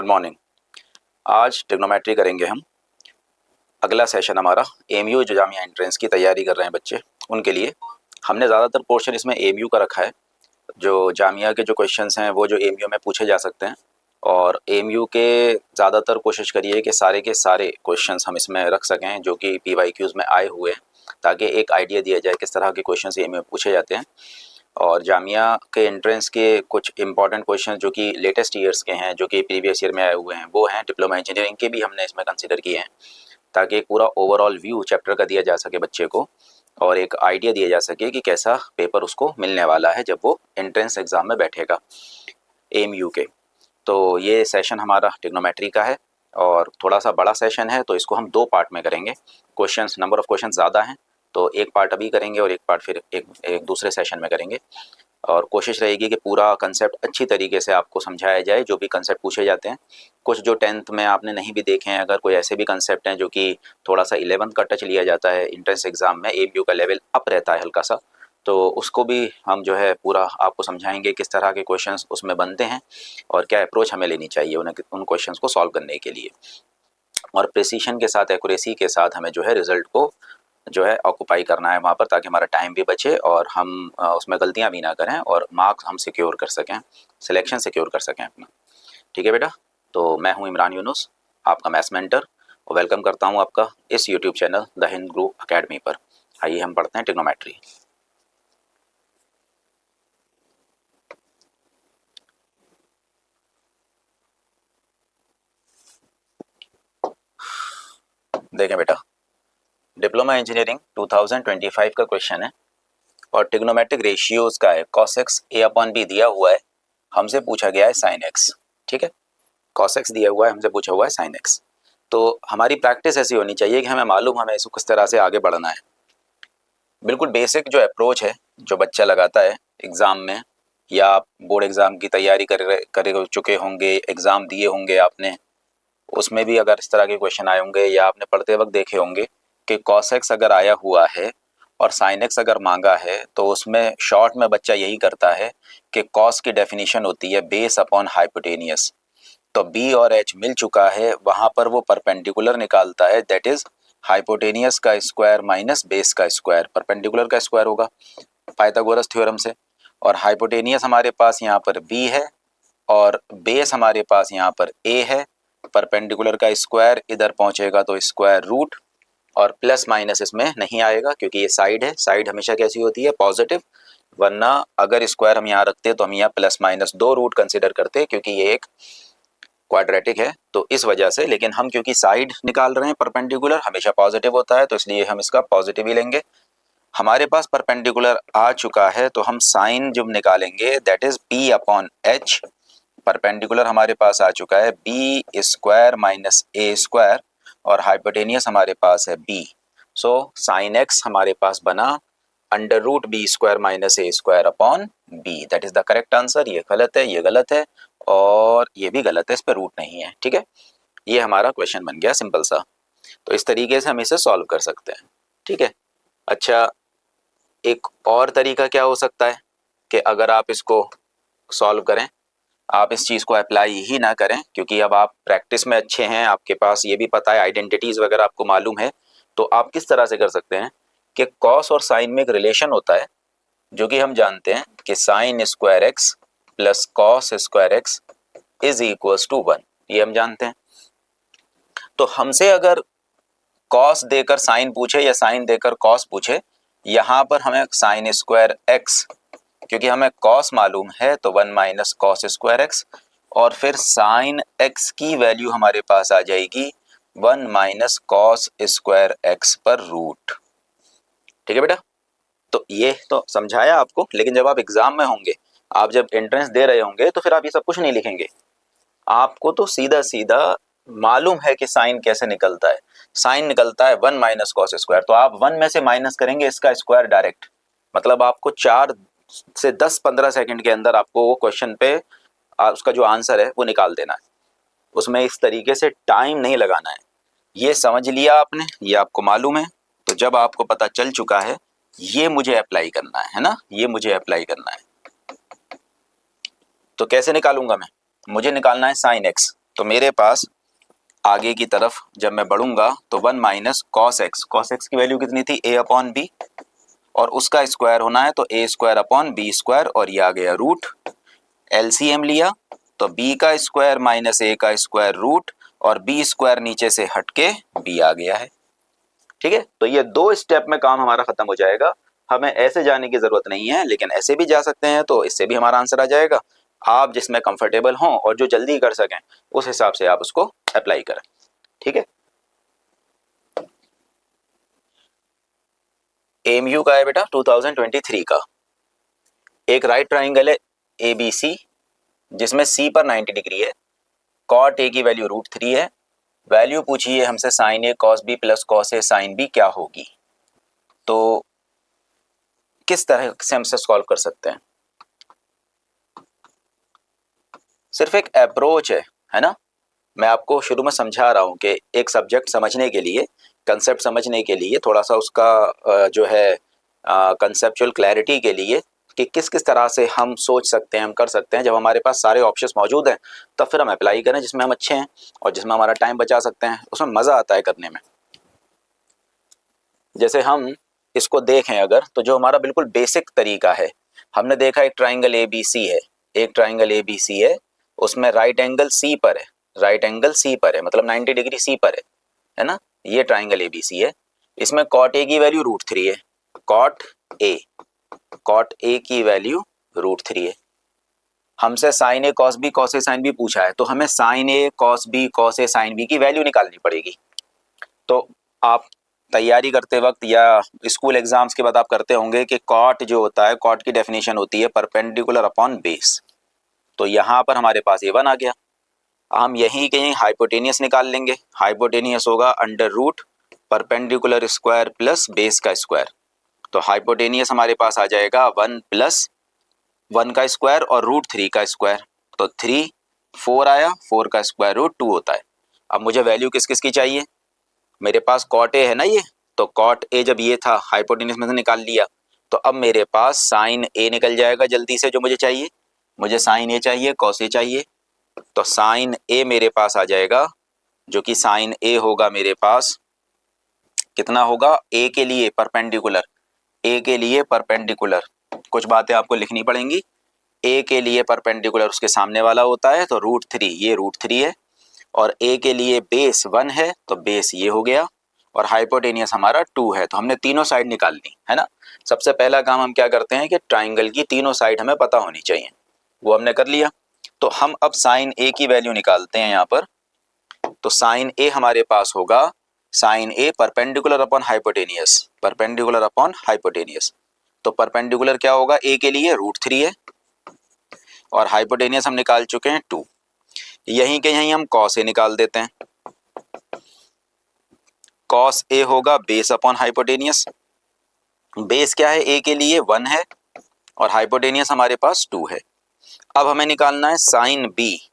Good morning. आज trigonometry करेंगे हम। अगला सेशन हमारा एएमयू जो जामिया एंट्रेंस की तैयारी कर रहे हैं बच्चे, उनके लिए हमने ज़्यादातर पोर्शन इसमें एएमयू का रखा है। जो जामिया के जो क्वेश्चंस हैं वो जो एएमयू में पूछे जा सकते हैं, और एएमयू के ज़्यादातर कोशिश करिए कि सारे के सारे क्वेश्चंस हम इसमें रख सकें जो कि पीवाईक्यूज़ में आए हुए हैं, ताकि एक आइडिया दिया जाए किस तरह के क्वेश्चंस एएमयू में पूछे जाते हैं। और जामिया के एंट्रेंस के कुछ इंपॉर्टेंट क्वेश्चन जो कि लेटेस्ट ईयर्स के हैं, जो कि प्रीवियस ईयर में आए हुए हैं, वो हैं डिप्लोमा इंजीनियरिंग के भी हमने इसमें कंसिडर किए हैं, ताकि एक पूरा ओवरऑल व्यू चैप्टर का दिया जा सके बच्चे को, और एक आइडिया दिया जा सके कि कैसा पेपर उसको मिलने वाला है जब वो एंट्रेंस एग्ज़ाम में बैठेगा एएमयू के। तो ये सेशन हमारा ट्रिग्नोमेट्री का है और थोड़ा सा बड़ा सेशन है, तो इसको हम 2 पार्ट में करेंगे। क्वेश्चंस, नंबर ऑफ़ क्वेश्चन ज़्यादा हैं, तो एक पार्ट अभी करेंगे और एक पार्ट फिर एक दूसरे सेशन में करेंगे। और कोशिश रहेगी कि पूरा कंसेप्ट अच्छी तरीके से आपको समझाया जाए, जो भी कंसेप्ट पूछे जाते हैं। कुछ जो 10th में आपने नहीं भी देखे हैं, अगर कोई ऐसे भी कंसेप्ट हैं जो कि थोड़ा सा 11th का टच लिया जाता है एंट्रेंस एग्ज़ाम में, एएमयू का लेवल अप रहता है हल्का सा, तो उसको भी हम जो है पूरा आपको समझाएंगे किस तरह के क्वेश्चंस उसमें बनते हैं और क्या अप्रोच हमें लेनी चाहिए उन क्वेश्चंस को सॉल्व करने के लिए। और प्रिसीशन के साथ, एक्यूरेसी के साथ हमें जो है रिज़ल्ट को जो है ऑक्यूपाई करना है वहाँ पर, ताकि हमारा टाइम भी बचे और हम उसमें गलतियाँ भी ना करें और मार्क्स हम सिक्योर कर सकें, सिलेक्शन सिक्योर कर सकें अपना। ठीक है बेटा, तो मैं हूँ इमरान यूनुस, आपका मैथ्स मेंटर, और वेलकम करता हूँ आपका इस YouTube channel the Hind group academy पर। आइए हम पढ़ते हैं ट्रिग्नोमेट्री। देखें बेटा, डिप्लोमा इंजीनियरिंग 2025 का क्वेश्चन है और ट्रिग्नोमेट्रिक रेशियोज का है। cos x a/b दिया हुआ है, हमसे पूछा गया है sin x। ठीक है, cos x दिया हुआ है, हमसे पूछा हुआ है sin x। तो हमारी प्रैक्टिस ऐसी होनी चाहिए कि हमें मालूम हमें इसको किस तरह से आगे बढ़ना है। बिल्कुल बेसिक जो अप्रोच है जो बच्चा लगाता है एग्ज़ाम में, या आप बोर्ड एग्ज़ाम की तैयारी कर चुके होंगे, एग्ज़ाम दिए होंगे आपने, उसमें भी अगर इस तरह के क्वेश्चन आए होंगे, या आपने पढ़ते वक्त देखे होंगे कि cos x अगर आया हुआ है और sin x अगर मांगा है, तो उसमें शॉर्ट में बच्चा यही करता है कि cos की डेफिनेशन होती है बेस अपॉन हाइपोटेनियस। तो b और h मिल चुका है, वहाँ पर वो परपेंडिकुलर निकालता है, दैट इज हाइपोटेनियस का स्क्वायर माइनस बेस का स्क्वायर। परपेंडिकुलर का स्क्वायर होगा पाइथागोरस थ्योरम से, और हाइपोटेनियस हमारे पास यहाँ पर b है और बेस हमारे पास यहाँ पर a है। परपेंडिकुलर का स्क्वायर इधर पहुँचेगा तो स्क्वायर रूट, और प्लस माइनस इसमें नहीं आएगा क्योंकि ये साइड है। साइड हमेशा कैसी होती है? पॉजिटिव, वरना अगर स्क्वायर हम यहाँ रखते तो हम यहाँ प्लस माइनस 2 रूट कंसिडर करते, क्योंकि ये एक क्वाड्रेटिक है, तो इस वजह से। लेकिन हम क्योंकि साइड निकाल रहे हैं, परपेंडिकुलर हमेशा पॉजिटिव होता है, तो इसलिए हम इसका पॉजिटिव ही लेंगे। हमारे पास परपेंडिकुलर आ चुका है, तो हम साइन जब निकालेंगे that is b upon h। Perpendicular हमारे पास आ चुका है b square minus a square, और हाइपोटेनियस हमारे पास है b। सो साइन x हमारे पास बना under root b square minus a square upon b। That is the correct answer. ये गलत है, ये गलत है, और ये भी गलत है, इस पर रूट नहीं है। ठीक है, ये हमारा क्वेश्चन बन गया सिंपल सा। तो इस तरीके से हम इसे सॉल्व कर सकते हैं। ठीक है, अच्छा, एक और तरीका क्या हो सकता है कि अगर आप इसको सॉल्व करें, आप इस चीज़ को अप्लाई ही ना करें, क्योंकि अब आप प्रैक्टिस में अच्छे हैं, आपके पास ये भी पता है, आइडेंटिटीज़ वगैरह आपको मालूम है, तो आप किस तरह से कर सकते हैं कि कॉस और साइन में एक रिलेशन होता है, जो कि हम जानते हैं कि sine square x plus cos square x is equals to 1। ये हम जानते हैं। तो हमसे अगर कॉस देकर साइन पूछे या साइन देकर कॉस पूछे, यहाँ पर हमें साइन स्क्वायर एक्स, क्योंकि हमें कॉस मालूम है, तो 1 माइनस कॉस स्क्वायर एक्स, और फिर साइन एक्स की वैल्यू हमारे पास आ जाएगी 1 माइनस कॉस स्क्वायर एक्स पर रूट। ठीक है बेटा, तो ये तो समझाया आपको, लेकिन जब आप एग्जाम में होंगे, आप जब एंट्रेंस दे रहे होंगे, तो फिर आप ये सब कुछ नहीं लिखेंगे। आपको तो सीधा सीधा मालूम है कि साइन कैसे निकलता है। साइन निकलता है 1 माइनस कॉस स्क्वायर, तो आप 1 में से माइनस करेंगे इसका स्क्वायर डायरेक्ट। मतलब आपको 4 से 10-15 सेकंड के अंदर आपको वो क्वेश्चन पे उसका जो आंसर है वो निकाल देना है। उसमें इस तरीके से टाइम नहीं लगाना है। ये समझ लिया आपने, ये आपको मालूम है। तो जब आपको पता चल चुका है, ये मुझे अप्लाई करना है ना, ये मुझे अप्लाई करना है, तो कैसे निकालूंगा मैं? मुझे निकालना है साइन एक्स। तो मेरे पास आगे की तरफ जब मैं बढ़ूंगा तो 1 माइनस कॉस एक्स की वैल्यू कितनी थी a अपॉन बी, और उसका स्क्वायर होना है तो a square upon b square, और ये आ गया रूट। एलसीएम लिया तो b का स्क्वायर माइनस a का स्क्वायर रूट, और b स्क्वायर नीचे से हटके b आ गया है। ठीक है, तो ये 2 स्टेप में काम हमारा खत्म हो जाएगा। हमें ऐसे जाने की जरूरत नहीं है, लेकिन ऐसे भी जा सकते हैं तो इससे भी हमारा आंसर आ जाएगा। आप जिसमें कंफर्टेबल हों और जो जल्दी कर सकें उस हिसाब से आप उसको अप्लाई करें। ठीक है, एमयू का है बेटा 2023 का। एक राइट ट्राइंगल है ABC जिसमें C पर 90 डिग्री है, कॉट A की वैल्यू √3 है। वैल्यू पूछी है हमसे sine A cos B plus cos A sin B क्या होगी। तो किस तरह से हम इसे सॉल्व कर सकते हैं? सिर्फ एक अप्रोच है ना। मैं आपको शुरू में समझा रहा हूं कि एक सब्जेक्ट समझने के लिए, कंसेप्ट समझने के लिए, थोड़ा सा उसका जो है कंसेप्चुअल क्लैरिटी के लिए कि किस किस तरह से हम सोच सकते हैं, हम कर सकते हैं। जब हमारे पास सारे ऑप्शंस मौजूद हैं तब फिर हम अप्लाई करें जिसमें हम अच्छे हैं और जिसमें हमारा टाइम बचा सकते हैं, उसमें मज़ा आता है करने में। जैसे हम इसको देखें अगर, तो जो हमारा बिल्कुल बेसिक तरीका है, हमने देखा एक ट्राइंगल ABC है, एक ट्राइंगल ABC है, उसमें राइट एंगल C पर है, राइट एंगल C पर है मतलब 90 डिग्री C पर है ना। ये ट्राइंगल ABC है, इसमें कॉट A की वैल्यू √3 है, कॉट A की वैल्यू √3 है। हमसे sine A cos B cos A sin B पूछा है, तो हमें sine A cos B cos A sin B की वैल्यू निकालनी पड़ेगी। तो आप तैयारी करते वक्त या स्कूल एग्जाम्स के बाद आप करते होंगे कि कॉट जो होता है, कॉट की डेफिनेशन होती है परपेंडिकुलर अपॉन बेस। तो यहाँ पर हमारे पास A1 आ गया, हम यहीं के यहीं हाइपोटेनियस निकाल लेंगे। हाइपोटेनियस होगा under root perpendicular square plus base का स्क्वायर। तो हाइपोटेनियस हमारे पास आ जाएगा 1 प्लस 1 का स्क्वायर और √3 का स्क्वायर। तो 3 4 आया, 4 का स्क्वायर रूट 2 होता है। अब मुझे वैल्यू किस किस की चाहिए? मेरे पास कॉट ए है ना ये, तो कॉट ए जब ये था हाइपोटेन्यूस में से निकाल लिया, तो अब मेरे पास साइन ए निकल जाएगा जल्दी से जो मुझे चाहिए। मुझे साइन ए चाहिए, कॉस ए चाहिए, तो साइन ए मेरे पास आ जाएगा, जो कि साइन ए होगा मेरे पास कितना होगा, ए के लिए परपेंडिकुलर, ए के लिए परपेंडिकुलर कुछ बातें आपको लिखनी पड़ेंगी। ए के लिए परपेंडिकुलर उसके सामने वाला होता है, तो √3 ये √3 है, और ए के लिए बेस 1 है तो बेस ये हो गया, और हाइपोटेनियस हमारा 2 है। तो हमने तीनों साइड निकाल ली है ना। सबसे पहला काम हम क्या करते हैं कि ट्राइंगल की तीनों साइड हमें पता होनी चाहिए, वो हमने कर लिया। तो हम अब साइन ए की वैल्यू निकालते हैं यहाँ पर। तो साइन ए हमारे पास होगा sine A perpendicular upon hypotenuse, perpendicular upon hypotenuse. तो परपेंडिकुलर क्या होगा, ए के लिए √3 है और हाइपोटेनियस हम निकाल चुके हैं 2। यहीं के यहीं हम कॉस ए निकाल देते हैं। कॉस ए होगा बेस अपॉन हाइपोटेनियस। बेस क्या है, ए के लिए 1 है और हाइपोटेनियस हमारे पास 2 है। अब हमें निकालना है साइन बी।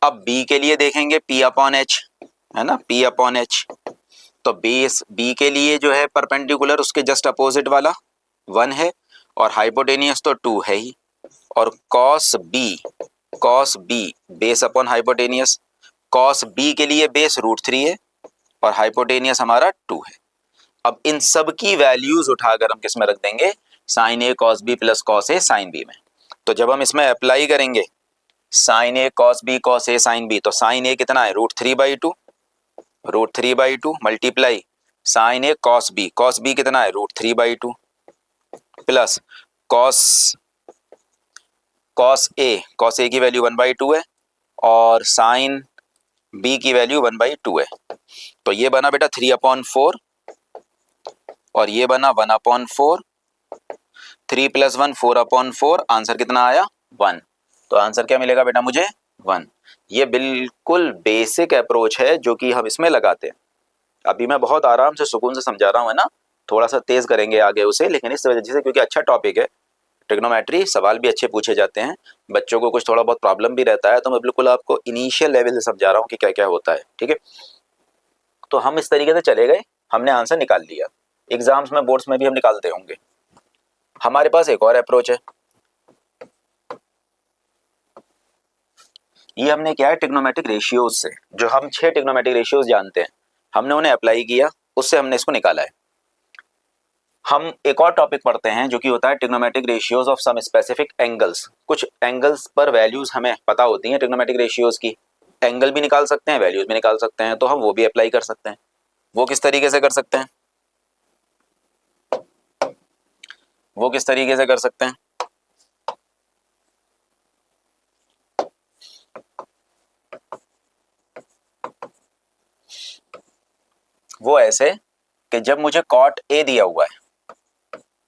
अब बी के लिए देखेंगे P अपॉन एच, है ना, P अपॉन एच। तो बेस बी के लिए जो है परपेंडिकुलर उसके जस्ट अपोजिट वाला 1 है और हाइपोटेनियस तो 2 है ही। और cos b base upon hypotenuse, cos b के लिए बेस √3 है और हाइपोटेनियस हमारा 2 है। अब इन सब की वैल्यूज उठाकर हम किस में रख देंगे, sign A cos B plus cos A sine B में। तो जब हम इसमें अप्लाई करेंगे sign A cos B cos A sine B, तो साइन ए कितना है √3/2, √3/2 मल्टीप्लाई साइन ए कॉस बी कितना है √3/2 प्लस कॉस कॉस ए की वैल्यू 1/2 है और साइन बी की वैल्यू 1/2 है। तो ये बना बेटा 3/4 और ये बना 1/4, 3 + 1 4/4। आंसर कितना आया 1। तो आंसर क्या मिलेगा बेटा मुझे 1। ये बिल्कुल बेसिक अप्रोच है जो कि हम इसमें लगाते हैं। अभी मैं बहुत आराम से सुकून से समझा रहा हूँ है ना, थोड़ा सा तेज करेंगे आगे उसे, लेकिन इस वजह से क्योंकि अच्छा टॉपिक है, ट्रिग्नोमेट्री, सवाल भी अच्छे पूछे जाते हैं, बच्चों को कुछ थोड़ा बहुत प्रॉब्लम भी रहता है, तो मैं बिल्कुल आपको इनिशियल लेवल से समझा रहा हूँ कि क्या क्या होता है। ठीक है, तो हम इस तरीके से चले गए, हमने आंसर निकाल लिया। एग्जाम्स में बोर्ड्स में भी हम निकालते होंगे। हमारे पास एक और अप्रोच है, ये हमने क्या है ट्रिग्नोमेट्रिक रेशियोज से, जो हम 6 ट्रिग्नोमेट्रिक रेशियोज जानते हैं हमने उन्हें अप्लाई किया, उससे हमने इसको निकाला है। हम एक और टॉपिक पढ़ते हैं जो कि होता है trigonometric ratios of some specific angles. कुछ एंगल्स पर वैल्यूज हमें पता होती हैं ट्रिग्नोमेट्रिक रेशियोज की, एंगल भी निकाल सकते हैं, वैल्यूज भी निकाल सकते हैं, तो हम वो भी अप्लाई कर सकते हैं। वो किस तरीके से कर सकते हैं, वो किस तरीके से कर सकते हैं? वो ऐसे कि जब मुझे कॉट ए दिया हुआ है,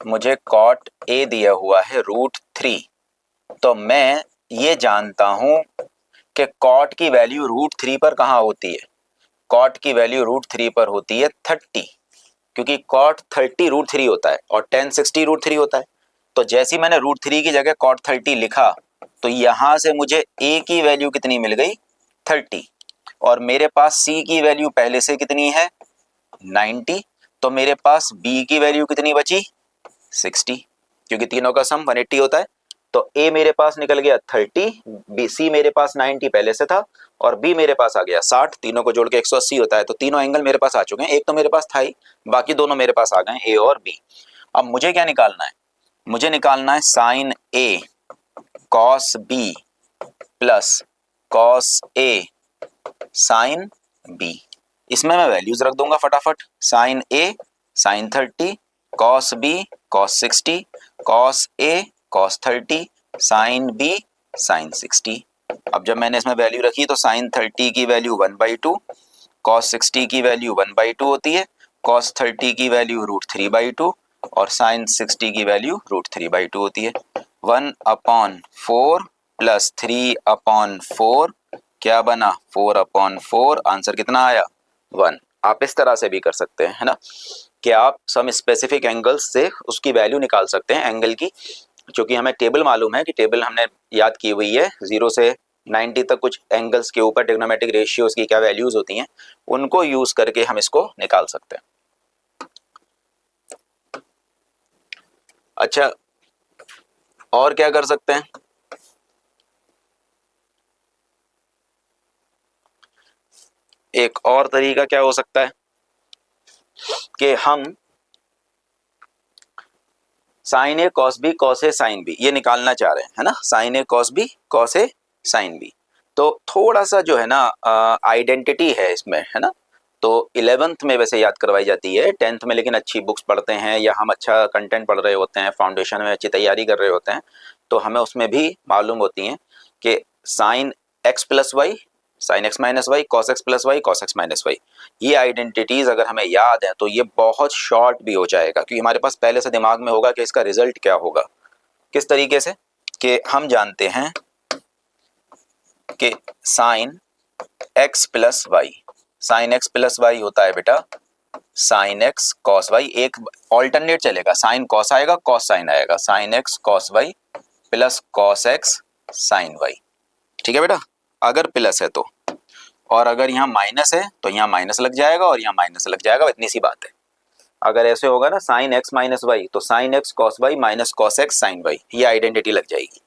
मुझे कॉट ए दिया हुआ है √3, तो मैं ये जानता हूं कि कॉट की वैल्यू √3 पर कहाँ होती है। कॉट की वैल्यू √3 पर होती है 30, क्योंकि कॉट 30 √3 होता है और tan 60 √3 होता है। तो जैसे ही मैंने √3 की जगह cot 30 लिखा, तो यहां से मुझे a की वैल्यू कितनी मिल गई 30, और मेरे पास c की वैल्यू पहले से कितनी है 90, तो मेरे पास b की वैल्यू कितनी बची 60, क्योंकि तीनों का सम 180 होता है। तो a मेरे पास निकल गया 30, c मेरे पास 90 पहले से था, और b मेरे पास आ गया 60, तीनों को जोड़ के 180 होता है। तो तीनों एंगल मेरे पास आ चुके हैं, एक तो मेरे पास था ही, बाकी दोनों मेरे पास आ गए a और b। अब मुझे क्या निकालना है, मुझे निकालना है sine a cos b plus cos a sine b। इसमें मैं वैल्यूज रख दूंगा फटाफट, sine a sine 30, cos b cos 60, cos a cos 30, sine b sine 60। अब जब मैंने इसमें वैल्यू रखी तो साइन 30 की वैल्यू 1/2, कॉस 60 की वैल्यू 1/2 होती है, कॉस 30 की वैल्यू √3/2 और साइन 60 की वैल्यू √3/2 होती है। 1/4 प्लस 3/4 क्या बना 4/4, आंसर कितना आया 1। आप इस तरह से भी कर सकते हैं, है ना, कि आप सम स्पेसिफिक एंगल्स से उसकी वैल्यू निकाल सकते हैं एंगल की, क्योंकि हमें टेबल मालूम है कि टेबल हमने याद की हुई है 0 से 90 तक कुछ एंगल्स के ऊपर ट्रिग्नोमेट्रिक रेशियोज की क्या वैल्यूज होती हैं, उनको यूज करके हम इसको निकाल सकते हैं। अच्छा, और क्या कर सकते हैं, एक और तरीका क्या हो सकता है कि हम sign A cos B cos A sine B ये निकालना चाह रहे हैं, है ना, sign A cos B cos A sine B. तो थोड़ा सा जो है ना आइडेंटिटी है इसमें, है ना, तो 11th में वैसे याद करवाई जाती है, 10th में लेकिन अच्छी बुक्स पढ़ते हैं या हम अच्छा कंटेंट पढ़ रहे होते हैं, फाउंडेशन में अच्छी तैयारी कर रहे होते हैं, तो हमें उसमें भी मालूम होती हैं कि sine x plus y sine x minus y, cos x plus y cos x minus y, ये आइडेंटिटीज अगर हमें याद है तो ये बहुत शॉर्ट भी हो जाएगा, क्योंकि हमारे पास पहले से दिमाग में होगा कि इसका रिजल्ट क्या होगा। किस तरीके से कि हम जानते हैं कि sine x plus y, sine x plus y होता है बेटा साइन एक्स कॉस वाई, एक ऑल्टरनेट चलेगा, साइन कॉस आएगा कॉस साइन आएगा, sine x cos y plus cos x sine y. ठीक है बेटा, अगर प्लस है तो, और अगर यहाँ माइनस है तो यहाँ माइनस लग जाएगा और यहाँ माइनस लग जाएगा, इतनी सी बात है। अगर ऐसे होगा ना साइन एक्स माइनस वाई, तो sine x cos y minus cos x sine y, ये आइडेंटिटी लग जाएगी।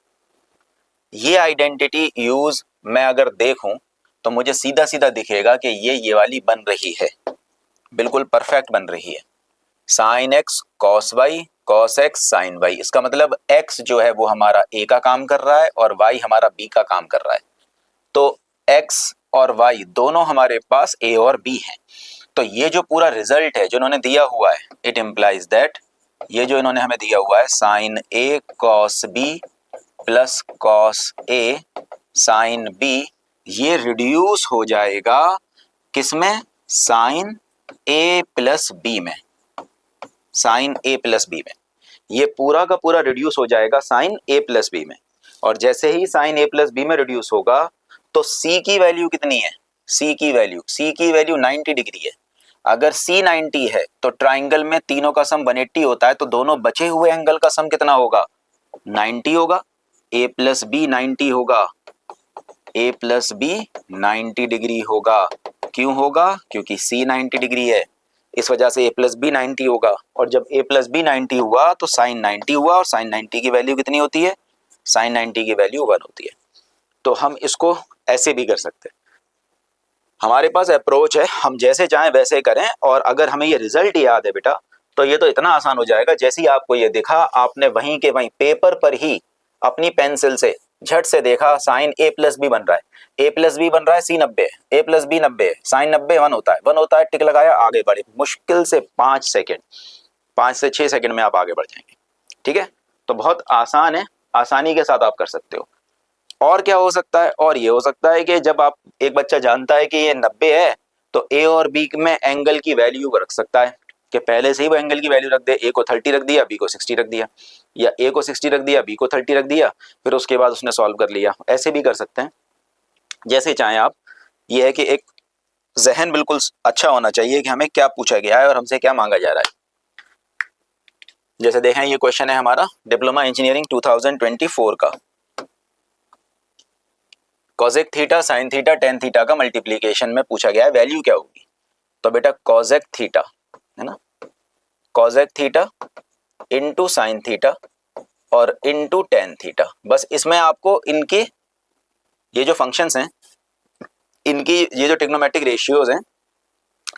ये आइडेंटिटी यूज मैं अगर देखूं तो मुझे सीधा सीधा दिखेगा कि ये वाली बन रही है, बिल्कुल परफेक्ट बन रही है, sine x cos y cos x sine y. इसका मतलब एक्स जो है वो हमारा ए का काम कर रहा है और वाई हमारा बी का काम कर रहा है। तो x और y दोनों हमारे पास a और b हैं। तो ये जो पूरा रिजल्ट है जो इन्होंने दिया हुआ है, इट इम्प्लाइज दैट, ये जो इन्होंने हमें दिया हुआ है sine a cos b plus cos a sine b, ये रिड्यूस हो जाएगा किसमें, साइन a प्लस b में, साइन a प्लस b में, ये पूरा का पूरा रिड्यूस हो जाएगा साइन a प्लस b में। और जैसे ही साइन a प्लस b में रिड्यूस होगा तो c की वैल्यू कितनी है, c की वैल्यू 90 डिग्री है। अगर c 90 है तो ट्राइंगल में तीनों का सम 180 होता है, तो दोनों बचे हुए एंगल का सम कितना होगा 90 होगा, a प्लस b 90 होगा, a प्लस b 90 डिग्री होगा। क्यों होगा, क्योंकि c 90 डिग्री है, इस वजह से a प्लस बी 90 होगा। और जब a प्लस बी 90 हुआ तो साइन 90 हुआ, और साइन 90 की वैल्यू कितनी होती है, साइन 90 की वैल्यू 1 होती है। तो हम इसको ऐसे भी कर सकते हैं। हमारे पास अप्रोच है, हम जैसे चाहें वैसे करें, और अगर हमें ये रिजल्ट याद है बेटा तो ये तो इतना आसान हो जाएगा। जैसे ही आपको ये दिखा, आपने वहीं के वहीं पेपर पर ही अपनी पेंसिल से झट से देखा, साइन ए प्लस बी बन रहा है, ए प्लस बी बन रहा है, सी 90 है, ए प्लस बी 90 है, साइन 90 1 होता है, टिक लगाया, आगे बढ़े। मुश्किल से 5 सेकेंड, 5 से 6 सेकेंड में आप आगे बढ़ जाएंगे। ठीक है, तो बहुत आसान है, आसानी के साथ आप कर सकते हो। और क्या हो सकता है, और ये हो सकता है कि जब आप, एक बच्चा जानता है कि ये 90 है तो ए और बी में एंगल की वैल्यू रख सकता है, कि पहले से ही वो एंगल की वैल्यू रख दे, ए को 30 रख दिया, बी को 60 रख दिया, या ए को 60 रख दिया, बी को 30 रख दिया, फिर उसके बाद उसने सॉल्व कर लिया। ऐसे भी कर सकते हैं, जैसे चाहें आप। ये है कि एक जहन बिल्कुल अच्छा होना चाहिए कि हमें क्या पूछा गया है और हमसे क्या मांगा जा रहा है। जैसे देखें, ये क्वेश्चन है हमारा डिप्लोमा इंजीनियरिंग 2024 का। Cosec theta sine theta tan theta का मल्टीप्लीकेशन में पूछा गया है, वैल्यू क्या होगी। तो बेटा कॉसेक थीटा है ना, cosec theta into sine theta और इंटू टेन थीटा। बस इसमें आपको इनके ये जो फंक्शंस हैं, इनकी ये जो ट्रिग्नोमेट्रिक रेशियोज हैं,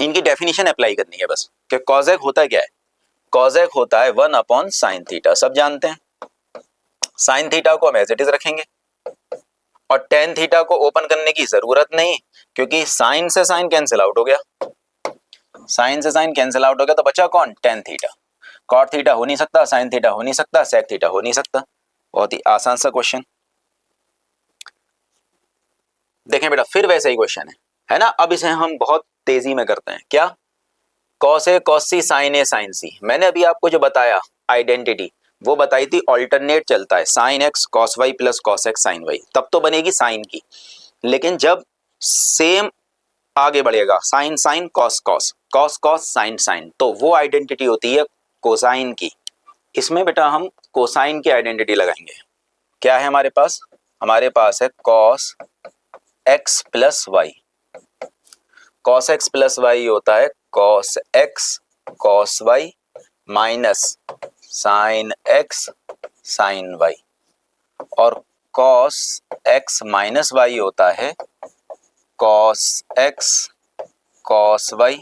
इनकी डेफिनेशन अप्लाई करनी है बस। कि कॉसेक होता क्या है, कॉसेक होता है 1/sin थीटा, सब जानते हैं। साइन थीटा को हम एज इट इज रखेंगे और टेन थीटा को ओपन करने की जरूरत नहीं, क्योंकि साइन से साइन कैंसिल आउट हो गया, साइन से साइन कैंसिल आउट हो गया, तो बचा कौन, टेन थीटा। कॉट थीटा हो नहीं सकता, साइन थीटा हो नहीं सकता, सेक थीटा हो नहीं सकता। बहुत ही आसान सा क्वेश्चन। देखें बेटा, फिर वैसे ही क्वेश्चन है ना। अब इसे हम बहुत तेजी में करते हैं। क्या, cos A cos C sine A sine सी। मैंने अभी आपको जो बताया आइडेंटिटी, वो बताई थी ऑल्टरनेट चलता है, sine x cos y plus cos x sine y, तब तो बनेगी साइन की। लेकिन जब सेम आगे बढ़ेगा, sine sine cos cos, cos cos sine sine, तो वो आइडेंटिटी होती है कोसाइन की। इसमें बेटा हम कोसाइन की आइडेंटिटी लगाएंगे। क्या है हमारे पास, हमारे पास है cos x plus y. Cos x plus y होता है cos x cos y minus sine x sine y, और कॉस एक्स माइनस वाई होता है cos x cos y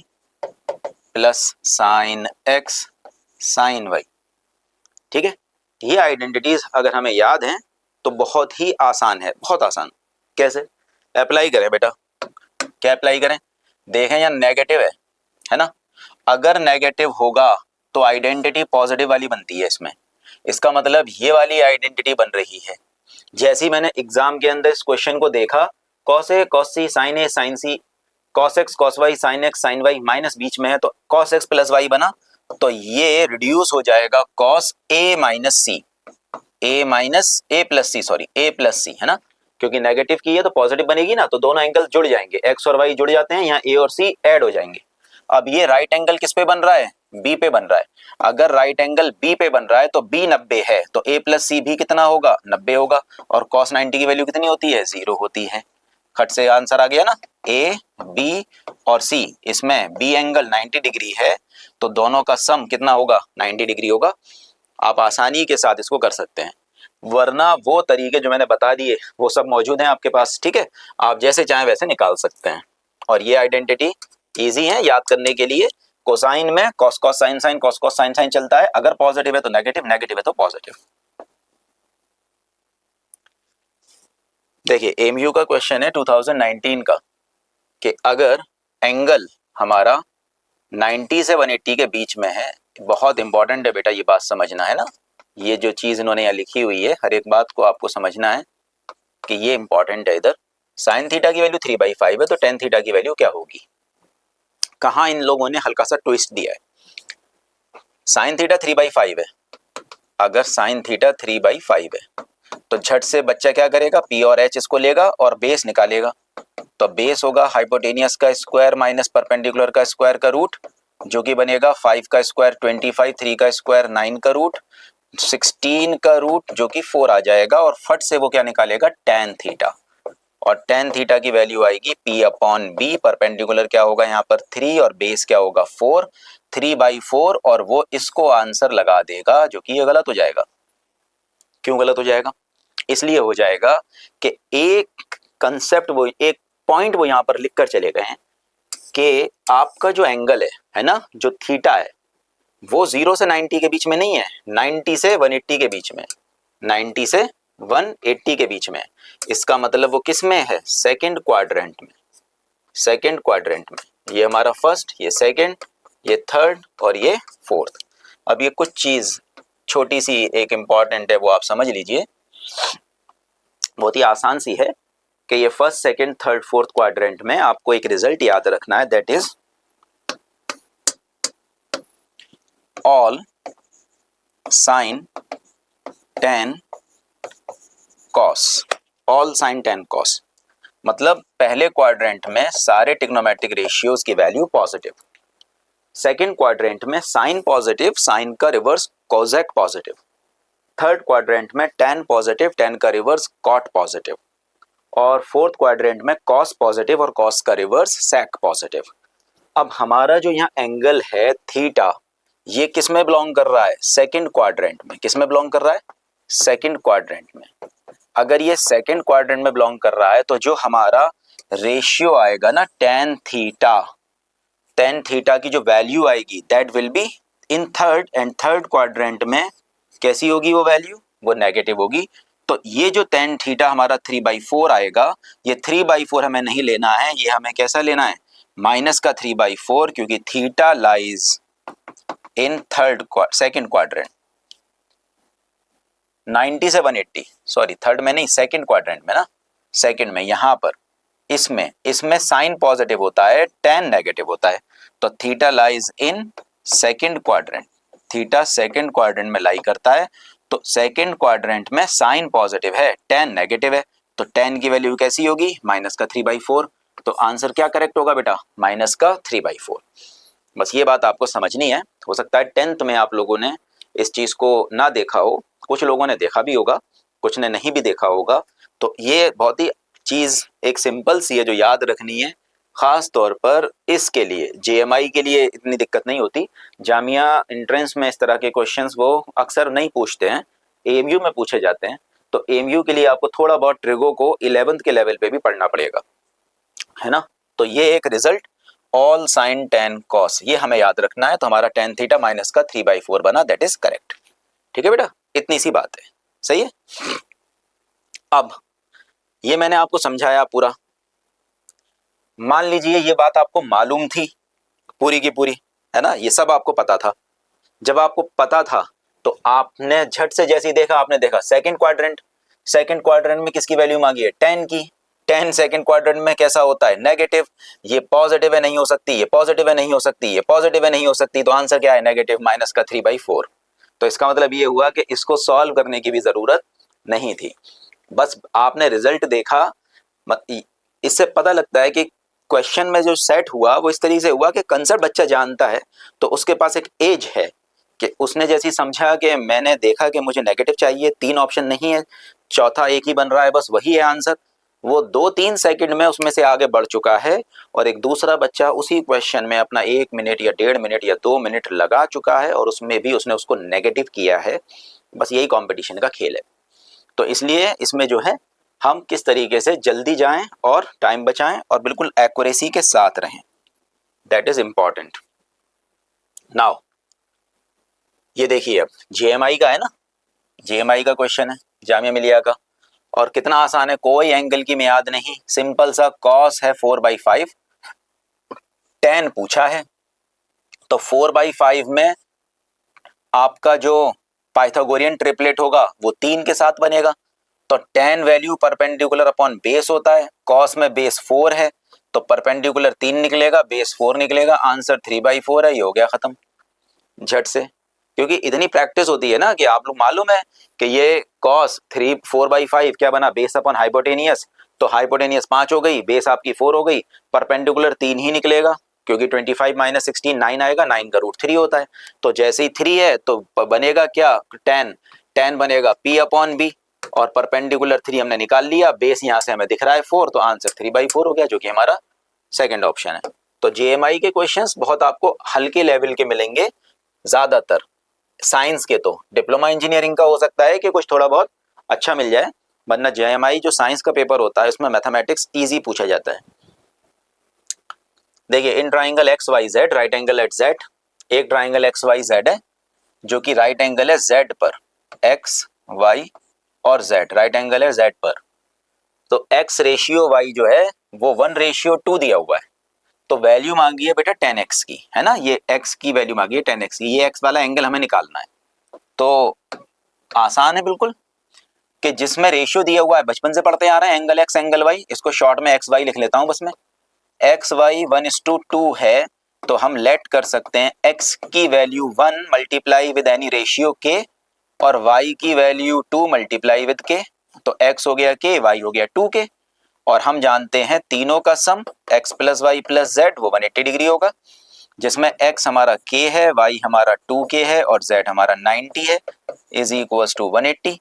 plus sine x sine y. ठीक है, ये आइडेंटिटीज अगर हमें याद हैं तो बहुत ही आसान है, बहुत आसान। कैसे अप्लाई करें बेटा, क्या अप्लाई करें, देखें यहाँ नेगेटिव है ना। अगर नेगेटिव होगा तो आइडेंटिटी पॉजिटिव वाली बनती है इसमें, इसका मतलब ये वाली आइडेंटिटी बन रही है। जैसे ही मैंने एग्जाम के अंदर इस क्वेश्चन को देखा, cos A cos C sine A sine C, cos x cos Y sine x sine Y, minus बीच में है तो कॉस एक्स प्लस वाई बना, तो ये रिड्यूस हो जाएगा cos A minus C, A minus A plus C, sorry A plus सी है ना, क्योंकि नेगेटिव की है तो पॉजिटिव बनेगी ना, तो दोनों एंगल जुड़ जाएंगे, एक्स और वाई जुड़ जाते हैं, यहाँ ए और सी ऐड हो जाएंगे। अब ये राइट एंगल किस पे बन रहा है, बी पे बन रहा है। अगर राइट एंगल बी पे बन रहा है तो बी 90 है, तो ए प्लस सी भी कितना होगा, 90 होगा, और कॉस 90 की वैल्यू कितनी होती है, 0 होती है। खट से आंसर आ गया ना, ए बी और सी, इसमें बी एंगल 90 डिग्री है तो दोनों का सम कितना होगा, 90 डिग्री होगा। आप आसानी के साथ इसको कर सकते हैं, वरना वो तरीके जो मैंने बता दिए वो सब मौजूद हैं आपके पास। ठीक है, आप जैसे चाहें वैसे निकाल सकते हैं, और ये आइडेंटिटी इजी है याद करने के लिए। कोसाइन में cos cos sine sine cos cos sine sine चलता है, अगर पॉजिटिव है तो नेगेटिव, नेगेटिव है तो पॉजिटिव। देखिए एमयू का क्वेश्चन है 2019 का, कि अगर एंगल हमारा 90 से 180 के बीच में है, बहुत इंपॉर्टेंट है बेटा, ये बात समझना है ना, ये जो चीज इन्होंने यहाँ लिखी हुई है हर एक बात को आपको समझना है कि ये इंपॉर्टेंट है। इधर साइन थीटा की वैल्यू 3/5 है, तो टेन थीटा की वैल्यू क्या होगी। कहाँ इन लोगों ने हल्का सा ट्विस्ट दिया है, साइन थीटा 3/5 है, अगर साइन थीटा 3/5 है तो झट से बच्चा क्या करेगा, पी और एच इसको लेगा और बेस निकालेगा, तो बेस होगा हाइपोटेनियस का स्क्वायर माइनस परपेंडिकुलर का स्क्वायर का रूट, जो कि बनेगा 5 का स्क्वायर 25, 3 का स्क्वायर 9 का रूट, 16 का रूट जो कि 4 आ जाएगा, और फट से वो क्या निकालेगा, टेन थीटा, और टेन थीटा की वैल्यू आएगी P अपॉन बी, परपेंडिकुलर क्या होगा यहाँ पर 3 और बेस क्या होगा 4, 3/4, और वो इसको आंसर लगा देगा, जो कि ये गलत हो जाएगा। क्यों गलत हो जाएगा, इसलिए हो जाएगा कि एक कंसेप्ट वो एक पॉइंट वो यहाँ पर लिख कर चले गए हैं कि आपका जो एंगल है ना, जो थीटा है वो 0 से 90 के बीच में नहीं है, 90 से 180 के बीच में, 90 से 180 के बीच में। इसका मतलब वो किस में है? सेकंड क्वाड्रेंट में, सेकंड क्वाड्रेंट में। ये हमारा फर्स्ट, ये सेकंड, ये थर्ड और ये फोर्थ। अब ये कुछ चीज छोटी सी एक इंपॉर्टेंट है, वो आप समझ लीजिए, बहुत ही आसान सी है कि ये first second third fourth quadrant में आपको एक रिजल्ट याद रखना है, that is all sine tan cos, all sine tan cos। मतलब पहले क्वाड्रेंट में सारे ट्रिग्नोमेट्रिक रेशियोज की वैल्यू पॉजिटिव, सेकंड क्वाड्रेंट में साइन पॉजिटिव, साइन का reverse cosec positive, third quadrant में tan पॉजिटिव, tan का रिवर्स कॉट पॉजिटिव, और फोर्थ क्वाड्रेंट में cos पॉजिटिव और cos का रिवर्स sec पॉजिटिव। अब हमारा जो यहाँ एंगल है थीटा, ये किस में बिलोंग कर रहा है? सेकंड क्वाड्रेंट में। किस में बिलोंग कर रहा है? सेकंड क्वाड्रेंट में। अगर ये सेकंड क्वाड्रेंट में बिलोंग कर रहा है तो जो हमारा रेशियो आएगा ना tan थीटा की जो वैल्यू आएगी that will be in third, and third quadrant में कैसी होगी वो वैल्यू? वो नेगेटिव होगी। तो ये जो tan थीटा हमारा 3/4 आएगा, ये 3/4 हमें नहीं लेना है, ये हमें कैसा लेना है? माइनस का 3/4, क्योंकि theta lies in second quadrant, 90 से 180, सॉरी थर्ड में नहीं, सेकंड क्वाड्रेंट में ना, सेकंड में यहाँ पर इसमें साइन पॉजिटिव होता है, tan नेगेटिव होता है। तो theta lies in second quadrant, theta second quadrant में लाई करता है। तो सेकंड क्वाड्रेंट में साइन पॉजिटिव है, tan नेगेटिव है, तो tan की वैल्यू कैसी होगी? माइनस का 3/4। तो आंसर क्या करेक्ट होगा बेटा? माइनस का 3/4। बस ये बात आपको समझनी है। हो सकता है 10th में आप लोगों ने इस चीज को ना देखा हो, कुछ लोगों ने देखा भी होगा, कुछ ने नहीं भी देखा होगा। तो ये बहुत ही चीज एक सिंपल सी है जो याद रखनी है, खास तौर पर इसके लिए। जेएमआई के लिए इतनी दिक्कत नहीं होती, जामिया एंट्रेंस में इस तरह के क्वेश्चंस वो अक्सर नहीं पूछते हैं, एएमयू में पूछे जाते हैं। तो एएमयू के लिए आपको थोड़ा बहुत ट्रिगो को 11th के लेवल पे भी पढ़ना पड़ेगा, है ना। तो ये एक result all sine tan cos, ये हमें याद रखना है। तो हमारा tan थीटा माइनस का 3/4 बना, दैट इज करेक्ट। ठीक है बेटा, इतनी सी बात है, सही है। अब ये मैंने आपको समझाया पूरा। मान लीजिए ये बात आपको मालूम थी पूरी की पूरी, है ना, ये सब आपको पता था। जब आपको पता था तो आपने झट से जैसे ही देखा, आपने देखा सेकंड क्वाड्रेंट, सेकंड क्वाड्रेंट में किसकी वैल्यू मांगी है? tan की। tan सेकंड क्वाड्रेंट में कैसा होता है? नेगेटिव। ये पॉजिटिव है, नहीं हो सकती, ये पॉजिटिव है, नहीं हो सकती, ये पॉजिटिव है, नहीं हो सकती, तो आंसर क्या है? नेगेटिव, माइनस का 3/4। तो इसका मतलब ये हुआ कि इसको सॉल्व करने की भी जरूरत नहीं थी, बस आपने रिजल्ट देखा। इससे पता लगता है कि क्वेश्चन में जो सेट हुआ वो इस तरीके से हुआ कि कंसेप्ट बच्चा जानता है, तो उसके पास एक एज है कि उसने जैसी समझा कि मैंने देखा कि मुझे नेगेटिव चाहिए, 3 ऑप्शन नहीं है, चौथा एक ही बन रहा है, बस वही है आंसर। वो 2-3 सेकंड में उसमें से आगे बढ़ चुका है, और एक दूसरा बच्चा उसी क्वेश्चन में अपना 1 मिनट या 1.5 मिनट या 2 मिनट लगा चुका है, और उसमें भी उसने उसको नेगेटिव किया है। बस यही कंपटीशन का खेल है। तो इसलिए इसमें जो है हम किस तरीके से जल्दी जाएं और टाइम बचाएं और बिल्कुल एक्यूरेसी के साथ रहें, दैट इज इंपॉर्टेंट। नाउ ये देखिए, अब जेएमआई का है ना, जेएमआई का क्वेश्चन है जामिया मिलिया का, और कितना आसान है, कोई एंगल की मियाद नहीं, सिंपल सा कॉस है 4/5, tan पूछा है, तो 4/5 में आपका जो पाइथागोरियन ट्रिपलेट होगा वो 3 के साथ बनेगा। तो tan value perpendicular upon base होता है, cos में बेस 4 है, तो परपेंडिकुलर 3 निकलेगा, बेस 4 निकलेगा, आंसर 3/4 है। ये हो गया खत्म झट से, क्योंकि इतनी प्रैक्टिस होती है ना कि आप लोग मालूम है कि ये cos 4/5 क्या बना? बेस अपॉन हाइपोटेनियस, तो हाइपोटेनियस 5 हो गई, बेस आपकी 4 हो गई, परपेंडिकुलर 3 ही निकलेगा, क्योंकि 25 - 16 9 आएगा, 9 का रूट 3 होता है। तो जैसे ही 3 है तो बनेगा क्या? tan बनेगा P/B, और परपेंडिकुलर 3 हमने निकाल लिया, बेस यहाँ से हमें दिख रहा है 4, तो आंसर 3/4 हो गया, जो कि हमारा सेकंड ऑप्शन है। तो जेएमआई के क्वेश्चंस बहुत आपको हल्के लेवल के मिलेंगे ज्यादातर, साइंस के तो डिप्लोमा इंजीनियरिंग का हो सकता है कि कुछ थोड़ा बहुत अच्छा मिल जाए, वरना JMI जो साइंस का पेपर होता है उसमें मैथमेटिक्स इजी पूछा जाता है। देखिए in triangle x y z right angle at z, एक ट्राइंगल एक्स वाई जेड है जो कि राइट एंगल है जेड पर, एक्स वाई और जेड राइट एंगल है जेड पर। तो एक्स रेशियो वाई जो है वो 1:2 दिया हुआ है, तो वैल्यू मांगी है बेटा 10x की, है ना, ये x की वैल्यू मांगी है 10x की, ये x वाला एंगल हमें निकालना है। तो आसान है बिल्कुल, कि जिसमें रेशियो दिया हुआ है, बचपन से पढ़ते आ रहे हैं एंगल x एंगल y, इसको शॉर्ट में एक्स वाई लिख लेता हूं बस मैं। एक्स वाई 1:2 है, तो हम लेट कर सकते हैं x की value 1 multiply with any ratio k और y की वैल्यू 2 मल्टीप्लाई विद k, तो x हो गया k, y हो गया 2k, और हम जानते हैं तीनों का sum x plus y plus z वो 180 डिग्री होगा, जिसमें x हमारा k है, y हमारा 2k है और z हमारा 90 है, is equals to 180,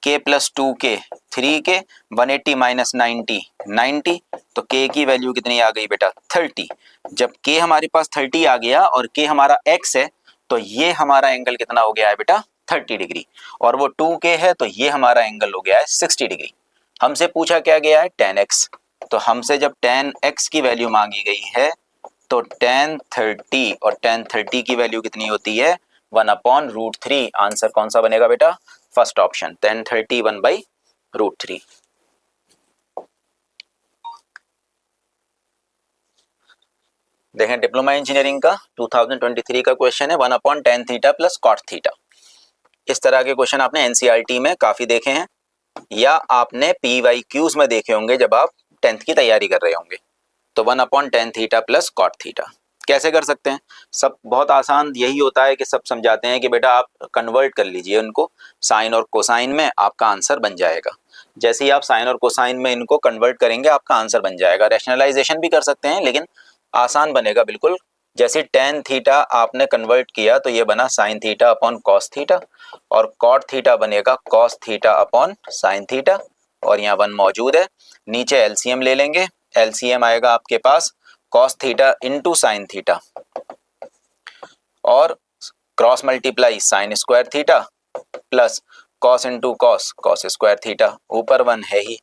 k plus 2k 3k, 180 minus 90 90, तो k की वैल्यू कितनी आ गई बेटा 30। जब k हमारे पास 30 आ गया और k हमारा x है, तो ये हमारा एंगल कितना हो गया है बेटा 30 डिग्री, और वो 2k है तो ये हमारा एंगल हो गया है 60 डिग्री। हमसे पूछा क्या गया है 10x, तो हमसे जब 10x की वैल्यू मांगी गई है तो tan 30, और tan 30 की वैल्यू कितनी होती है 1/√3। आंसर कौन सा बनेगा बेटा, फर्स्ट ऑप्शन tan 30 1/√3। देखें डिप्लोमा इंजीनियरिंग का 2023 का क्वेश्चन है 1/tan theta plus cot theta. इस तरह के क्वेश्चन आपने NCERT में काफी देखे हैं या आपने PYQs में देखे होंगे जब आप 10th की तैयारी कर रहे होंगे। तो 1/tan theta plus cot theta कैसे कर सकते हैं, सब बहुत आसान यही होता है कि सब समझाते हैं कि बेटा आप कन्वर्ट कर लीजिए उनको साइन और कोसाइन में, आपका आंसर बन जाएगा। जैसे ही आप साइन और कोसाइन में इनको कन्वर्ट करेंगे आपका आंसर बन जाएगा। रैशनलाइजेशन भी कर सकते हैं लेकिन आसान बनेगा बिल्कुल। जैसे tan थीटा आपने कन्वर्ट किया तो ये बना sine theta upon cos theta, और कॉट थीटा बनेगा cos theta upon sine theta, और यहाँ 1 मौजूद है। नीचे एलसीएम ले लेंगे, एलसीएम आएगा आपके पास cos theta into sine theta, और cross multiply sine square theta plus cos into cos cos square theta, ऊपर 1 है ही,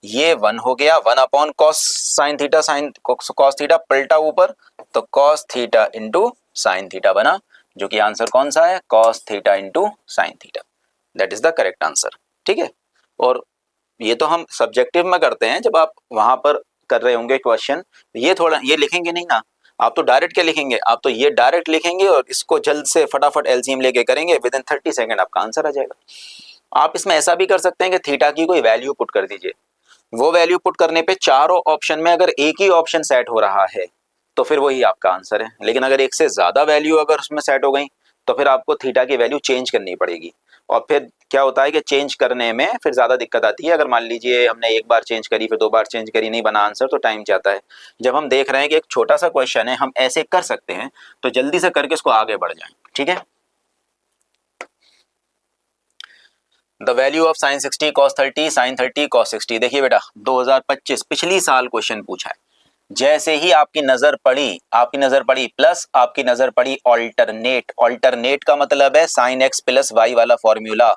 ये 1 हो गया 1 cos sine theta, sine cos theta पलटा ऊपर, तो cos theta into sine theta बना, जो कि आंसर कौन सा है cos theta into sine theta, that is the correct answer. ठीक है, और ये तो हम सब्जेक्टिव में करते हैं, जब आप वहां पर कर रहे होंगे क्वेश्चन, ये थोड़ा ये लिखेंगे नहीं ना, आप तो डायरेक्ट क्या लिखेंगे, आप तो ये डायरेक्ट लिखेंगे और इसको जल्द से फटाफट एलसीएम लेके करेंगे, विद इन 30 सेकंड आपका आंसर आ जाएगा। आप इसमें ऐसा भी कर सकते हैं कि थीटा की कोई वैल्यू पुट कर दीजिए, वो वैल्यू पुट करने पे चारों ऑप्शन में अगर एक ही ऑप्शन सेट हो रहा है तो फिर वही आपका आंसर है, लेकिन अगर एक से ज्यादा वैल्यू अगर उसमें सेट हो गई तो फिर आपको थीटा की वैल्यू चेंज करनी पड़ेगी, और फिर क्या होता है कि चेंज करने में फिर ज्यादा दिक्कत आती है। अगर मान लीजिए हमने एक बार चेंज करी फिर 2 बार चेंज करी, नहीं बना आंसर तो टाइम जाता है। जब हम देख रहे हैं कि एक छोटा सा क्वेश्चन है हम ऐसे कर सकते हैं तो जल्दी से करके इसको आगे बढ़ जाएं। ठीक है, the value of sine 60 cos 30 sine 30 cos 60। देखिए बेटा 2025 पिछली साल क्वेश्चन पूछा है, जैसे ही आपकी नजर पड़ी प्लस आपकी नजर पड़ी ऑल्टरनेट, ऑल्टरनेट का मतलब है साइन एक्स प्लस वाई वाला फॉर्मूला,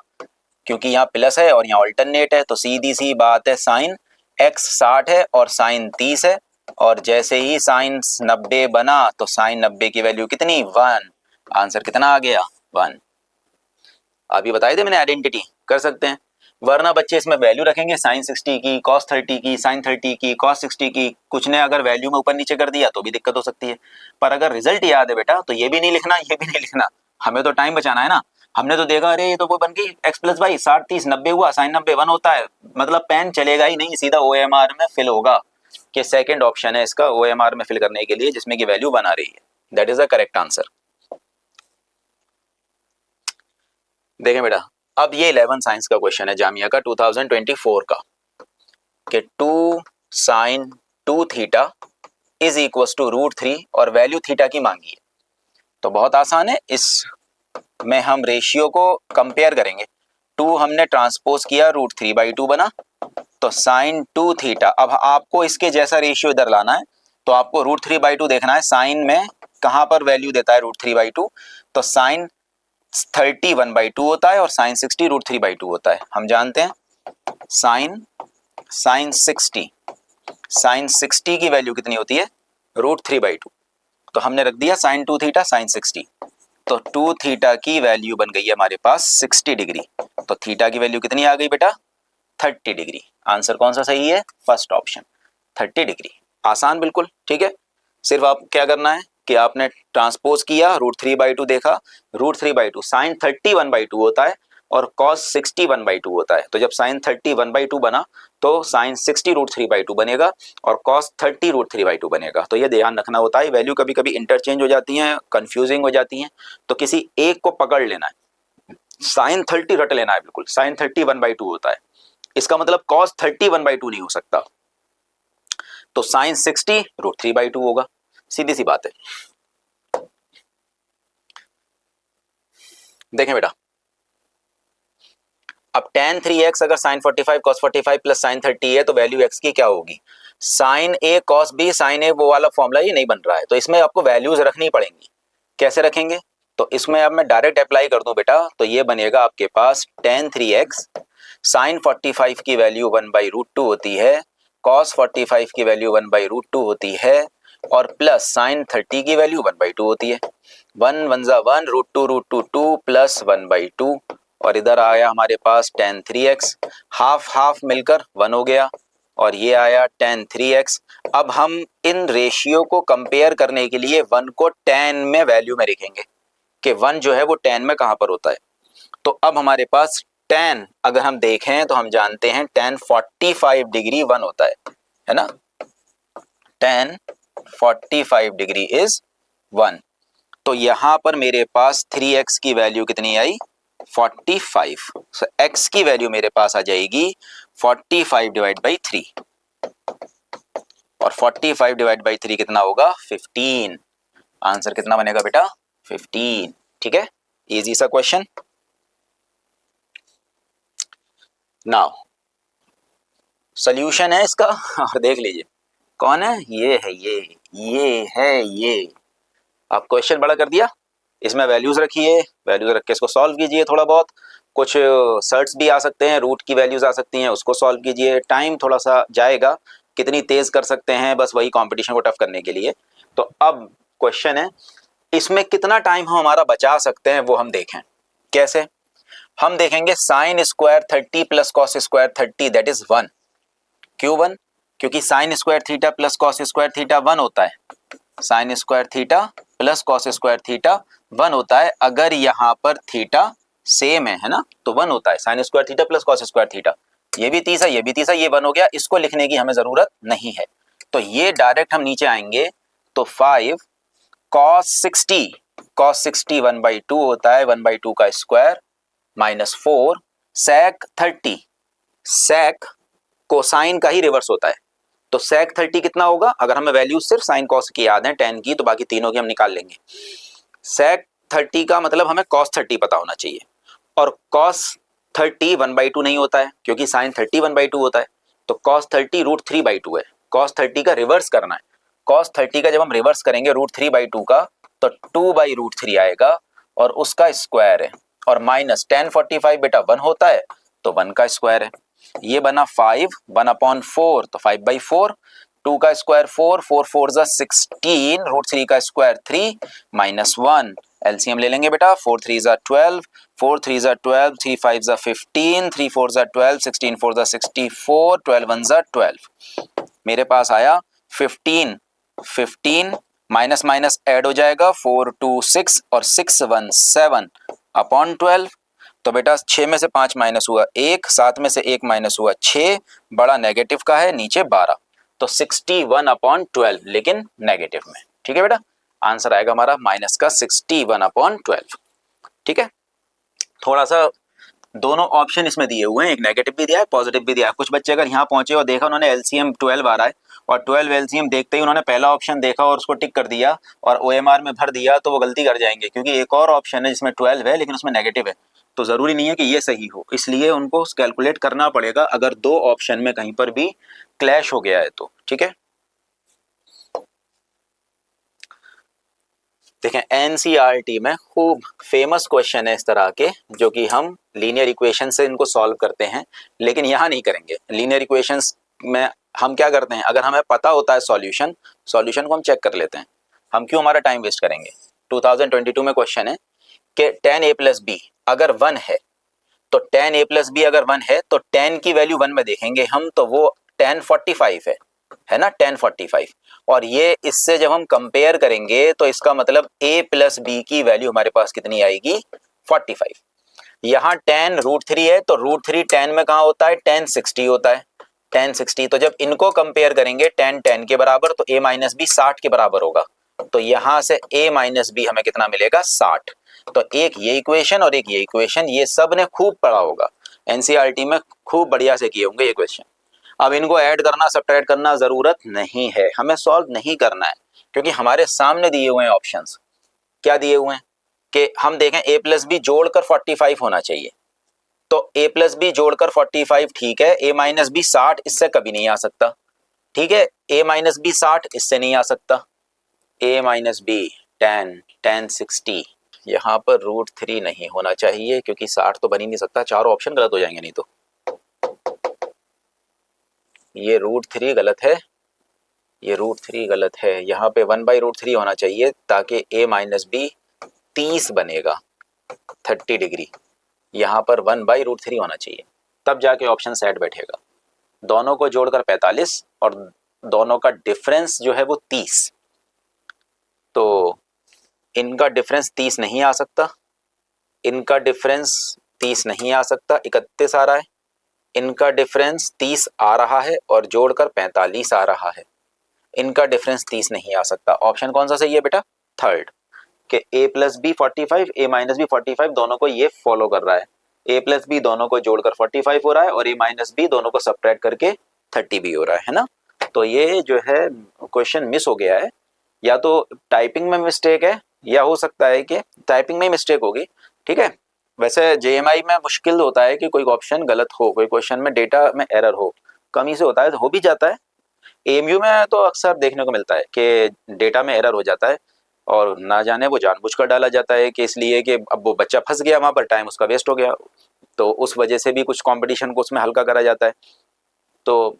क्योंकि यहाँ प्लस है और यहाँ ऑल्टरनेट है, तो सीधी सी बात है साइन एक्स 60 है और साइन 30 है, और जैसे ही साइन 90 बना तो साइन 90 की वैल्यू कितनी 1, आंसर कितना आ गया 1। अभी बताए थे मैंने आइडेंटिटी कर सकते हैं, वरना बच्चे इसमें वैल्यू रखेंगे साइन 60 की कॉस 30 की साइन 30 की कॉस 60 की, कुछ ने अगर वैल्यू में ऊपर नीचे कर दिया तो भी दिक्कत हो सकती है। पर अगर रिजल्ट याद है बेटा तो ये भी नहीं लिखना ये भी नहीं लिखना, हमें तो टाइम बचाना है ना। हमने तो देखा अरे ये तो वो बन गई एक्स प्लस वाई 60 30 90 हुआ साइन 90 1 होता है, मतलब पेन चलेगा ही नहीं, सीधा OMR में फिल होगा, कि सेकेंड ऑप्शन है इसका OMR में फिल करने के लिए जिसमें की वैल्यू 1 आ रही है, that is the correct answer. देखें बेटा अब ये 11 साइंस का क्वेश्चन है जामिया का 2024 का, कि 2 sine 2 theta is equals to √3 और वैल्यू थीटा की मांगी है। तो बहुत आसान है, इस में हम रेशियो को कंपेयर करेंगे, 2 हमने ट्रांसपोज किया √3/2 बना, तो साइन 2 थीटा, अब आपको इसके जैसा रेशियो इधर लाना है तो आपको √3/2 देखना है, साइन में कहां पर वैल्यू देता है √3/2, तो साइन 30 1/2 होता है और साइन 60 √3/2 होता है। हम जानते हैं साइन 60 की वैल्यू कितनी होती है, √3/2। तो हमने रख दिया साइन 2 थीटा साइन 60, तो 2 थीटा की वैल्यू बन गई है हमारे पास 60 डिग्री। तो थीटा की वैल्यू कितनी आ गई बेटा, 30 डिग्री। आंसर कौन सा सही है, फर्स्ट ऑप्शन 30 डिग्री। आसान बिल्कुल, ठीक है। सिर्फ आप क्या करना है कि आपने ट्रांसपोज किया, √3/2 देखा, √3/2 साइन 30 1/2 होता है और कॉस 60 1/2 होता है। तो जब साइन 30 1/2 बना तो साइन 60 √3/2 बनेगा और कॉस 30 √3/2 बनेगा। तो ये ध्यान रखना होता है, वैल्यू कभी कभी इंटरचेंज हो जाती हैं, कंफ्यूजिंग हो जाती हैं, तो किसी एक को पकड़ लेना है। साइन 30 रट लेना है बिल्कुल, साइन 30 1/2 होता है, इसका मतलब कॉस 30 1/2 नहीं हो सकता। तो साइन 60 √3/2 होगा, सीधी सी बात है। देखें बेटा, अब tan 3x अगर sin 45 cos 45 प्लस साइन 30 है तो वैल्यू x की क्या होगी, sign a cos b sin a, वो वाला फॉर्मूला ये नहीं बन रहा है, तो इसमें आपको वैल्यूज रखनी पड़ेंगी। कैसे रखेंगे, तो इसमें अब मैं डायरेक्ट अप्लाई कर दूं बेटा, तो ये बनेगा आपके पास tan 3x sin 45 की वैल्यू 1/√2 होती है, cos 45 की वैल्यू 1/√2 होती है और प्लस साइन 30 की वैल्यू 1/2 होती है। 1 1 ज़ा 1, √2 2 प्लस 1/2 और इधर आया हमारे पास tan 3x, हाफ हाफ मिलकर 1 हो गया और ये आया tan 3x। अब हम इन रेशियो को कंपेयर करने के लिए 1 को tan में वैल्यू में लिखेंगे कि 1 जो है वो tan में कहाँ पर होता है। तो अब हमारे पास tan अगर हम देखें तो हम जानते हैं tan 45 डिग्री 1 होता है ना, tan 45 डिग्री इज 1। तो यहां पर मेरे पास 3x की वैल्यू कितनी आई, 45। सो x की वैल्यू मेरे पास आ जाएगी 45 डिवाइड बाई 3 और 45 डिवाइड बाई 3 कितना होगा, 15। आंसर कितना बनेगा बेटा, 15। ठीक है, इजी सा क्वेश्चन। नाउ सॉल्यूशन है इसका और देख लीजिए कौन है, ये है ये है ये। आप क्वेश्चन बड़ा कर दिया, इसमें वैल्यूज रखिए, वैल्यूज रख के इसको सॉल्व कीजिए। थोड़ा बहुत कुछ सर्ट्स भी आ सकते हैं, रूट की वैल्यूज आ सकती हैं, उसको सॉल्व कीजिए। टाइम थोड़ा सा जाएगा, कितनी तेज कर सकते हैं बस वही कंपटीशन को टफ करने के लिए। तो अब क्वेश्चन है, इसमें कितना टाइम हम हमारा बचा सकते हैं वो हम देखें। कैसे, हम देखेंगे sine square 30 plus cos square 30 that is 1। क्यों 1, क्योंकि sign square theta plus cos square theta 1 होता है। Sine square theta plus cos square theta 1 होता है, अगर यहाँ पर थीटा सेम है ना, तो 1 होता है। Sine square theta plus cos square theta, ये भी 30 है ये भी 30 है, ये 1 हो गया, इसको लिखने की हमें जरूरत नहीं है। तो ये डायरेक्ट हम नीचे आएंगे तो 5 cos 60 1/2 होता है, 1/2 का square minus 4 sec 30, sec cosine का ही रिवर्स होता है। तो sec 30 कितना होगा, अगर हमें वैल्यू सिर्फ साइन कॉस की याद है, tan की तो बाकी तीनों की हम निकाल लेंगे। sec 30 का मतलब हमें cos 30 पता होना चाहिए और cos 30 1/2 नहीं होता है क्योंकि sin 30 1/2 होता है। तो cos 30 √3/2 है, cos 30 का रिवर्स करना है। cos 30 का जब हम रिवर्स करेंगे √3/2 का तो 2/√3 आएगा और उसका स्क्वायर है और माइनस tan 45 बेटा 1 होता है तो 1 का स्क्वायर है। ये बना 5 1/4 तो 5/4, 2 का स्क्वायर 4 4 4 ज़ा 16, √3 का स्क्वायर 3 माइनस 1। एलसीएम ले लेंगे बेटा, 4 3 ज़ा 12, 4 3 ज़ा 12, 3 5 ज़ा 15, 3 4 ज़ा 12, 16 4 ज़ा 64, 12 1 ज़ा 12। मेरे पास आया 15 माइनस माइनस ऐड हो जाएगा, 4 2 6 और 6 1 7 अपॉन 12। तो बेटा 6 में से 5 माइनस हुआ 1, 7 में से 1 माइनस हुआ 6, बड़ा नेगेटिव का है नीचे 12, तो 61/12 लेकिन नेगेटिव में। ठीक है बेटा, आंसर आएगा हमारा माइनस का 61/12। ठीक है, थोड़ा सा दोनों ऑप्शन इसमें दिए हुए हैं, एक नेगेटिव भी दिया है पॉजिटिव भी दिया है। कुछ बच्चे अगर यहाँ पहुंचे और देखा उन्होंने एलसीएम 12 आ रहा है और 12 एलसीएम देखते ही उन्होंने पहला ऑप्शन देखा और उसको टिक कर दिया और ओएमआर में भर दिया, तो वो गलती कर जाएंगे क्योंकि एक और ऑप्शन है जिसमें 12 है लेकिन उसमें नेगेटिव है, तो जरूरी नहीं है कि ये सही हो, इसलिए उनको कैलकुलेट करना पड़ेगा अगर दो ऑप्शन में कहीं पर भी क्लैश हो गया है तो। ठीक है, देखें एनसीईआरटी में खूब फेमस क्वेश्चन है इस तरह के, जो कि हम लीनियर इक्वेशन से इनको सॉल्व करते हैं, लेकिन यहाँ नहीं करेंगे। लीनियर इक्वेशंस में हम क्या करते हैं, अगर हमें पता होता है सॉल्यूशन को हम चेक कर लेते हैं। हम क्यों हमारा टाइम वेस्ट करेंगे। 2022 में क्वेश्चन है कि tan a प्लस बी अगर 1 है, तो tan a प्लस बी अगर 1 है तो tan की वैल्यू 1 में देखेंगे हम, तो वो tan 45 है ना, tan 45। और ये इससे जब हम कंपेयर करेंगे तो इसका मतलब a प्लस बी की वैल्यू हमारे पास कितनी आएगी, 45। यहाँ tan √3 है, तो √3 tan में कहाँ होता है, tan 60 होता है, tan 60। तो जब इनको कंपेयर करेंगे tan के बराबर, तो a माइनस बी 60 के बराबर होगा। तो यहाँ से a माइनस बी हमें कितना मिलेगा, 60। तो एक ये इक्वेशन और एक ये इक्वेशन, ये सब ने खूब पढ़ा होगा, एनसीईआरटी में खूब बढ़िया से किए होंगे ये क्वेश्चन। अब इनको ऐड करना सब्ट्रैक्ट करना जरूरत नहीं है, हमें सॉल्व नहीं करना है, क्योंकि हमारे सामने दिए हुए हैं ऑप्शंस। क्या दिए हुए हैं कि हम देखें a प्लस बी जोड़कर 45 होना चाहिए, तो a प्लस बी जोड़कर 45 ठीक है, a माइनस बी 60 इससे कभी नहीं आ सकता, ठीक है, a माइनस बी 60 इससे नहीं आ सकता, a माइनस बी tan 60, यहाँ पर √3 नहीं होना चाहिए, क्योंकि 60 तो बन ही नहीं सकता, चारों ऑप्शन गलत हो जाएंगे नहीं तो। ये √3 गलत है, ये √3 गलत है, यहाँ पे 1/√3 होना चाहिए, ताकि a माइनस बी 30 बनेगा, 30 डिग्री। यहाँ पर 1/√3 होना चाहिए, तब जाके ऑप्शन सेट बैठेगा। दोनों को जोड़कर 45 और दोनों का डिफरेंस जो है वो 30, तो इनका डिफरेंस 30 नहीं आ सकता, इनका डिफरेंस 30 नहीं आ सकता, 31 आ रहा है, इनका डिफरेंस 30 आ रहा है और जोड़कर 45 आ रहा है, इनका डिफरेंस 30 नहीं आ सकता। ऑप्शन कौन सा सही है बेटा, थर्ड, कि a plus b 45 a minus b 45 दोनों को ये फॉलो कर रहा है, a प्लस बी दोनों को जोड़कर 45 हो रहा है और a माइनस बी दोनों को सब्ट्रैक्ट करके 30 भी हो रहा है ना। तो ये जो है क्वेश्चन मिस हो गया है, या तो टाइपिंग में मिस्टेक है, या हो सकता है कि टाइपिंग में मिस्टेक होगी, ठीक है। वैसे जेएमआई में मुश्किल होता है कि कोई ऑप्शन गलत हो, कोई क्वेश्चन में डेटा में एरर हो, कमी से होता है, हो भी जाता है। एएमयू में तो अक्सर देखने को मिलता है कि डेटा में एरर हो जाता है, और ना जाने वो जानबूझकर डाला जाता है कि इसलिए कि अब वो बच्चा फंस गया वहाँ पर, टाइम उसका वेस्ट हो गया, तो उस वजह से भी कुछ कंपटीशन को उसमें हल्का करा जाता है। तो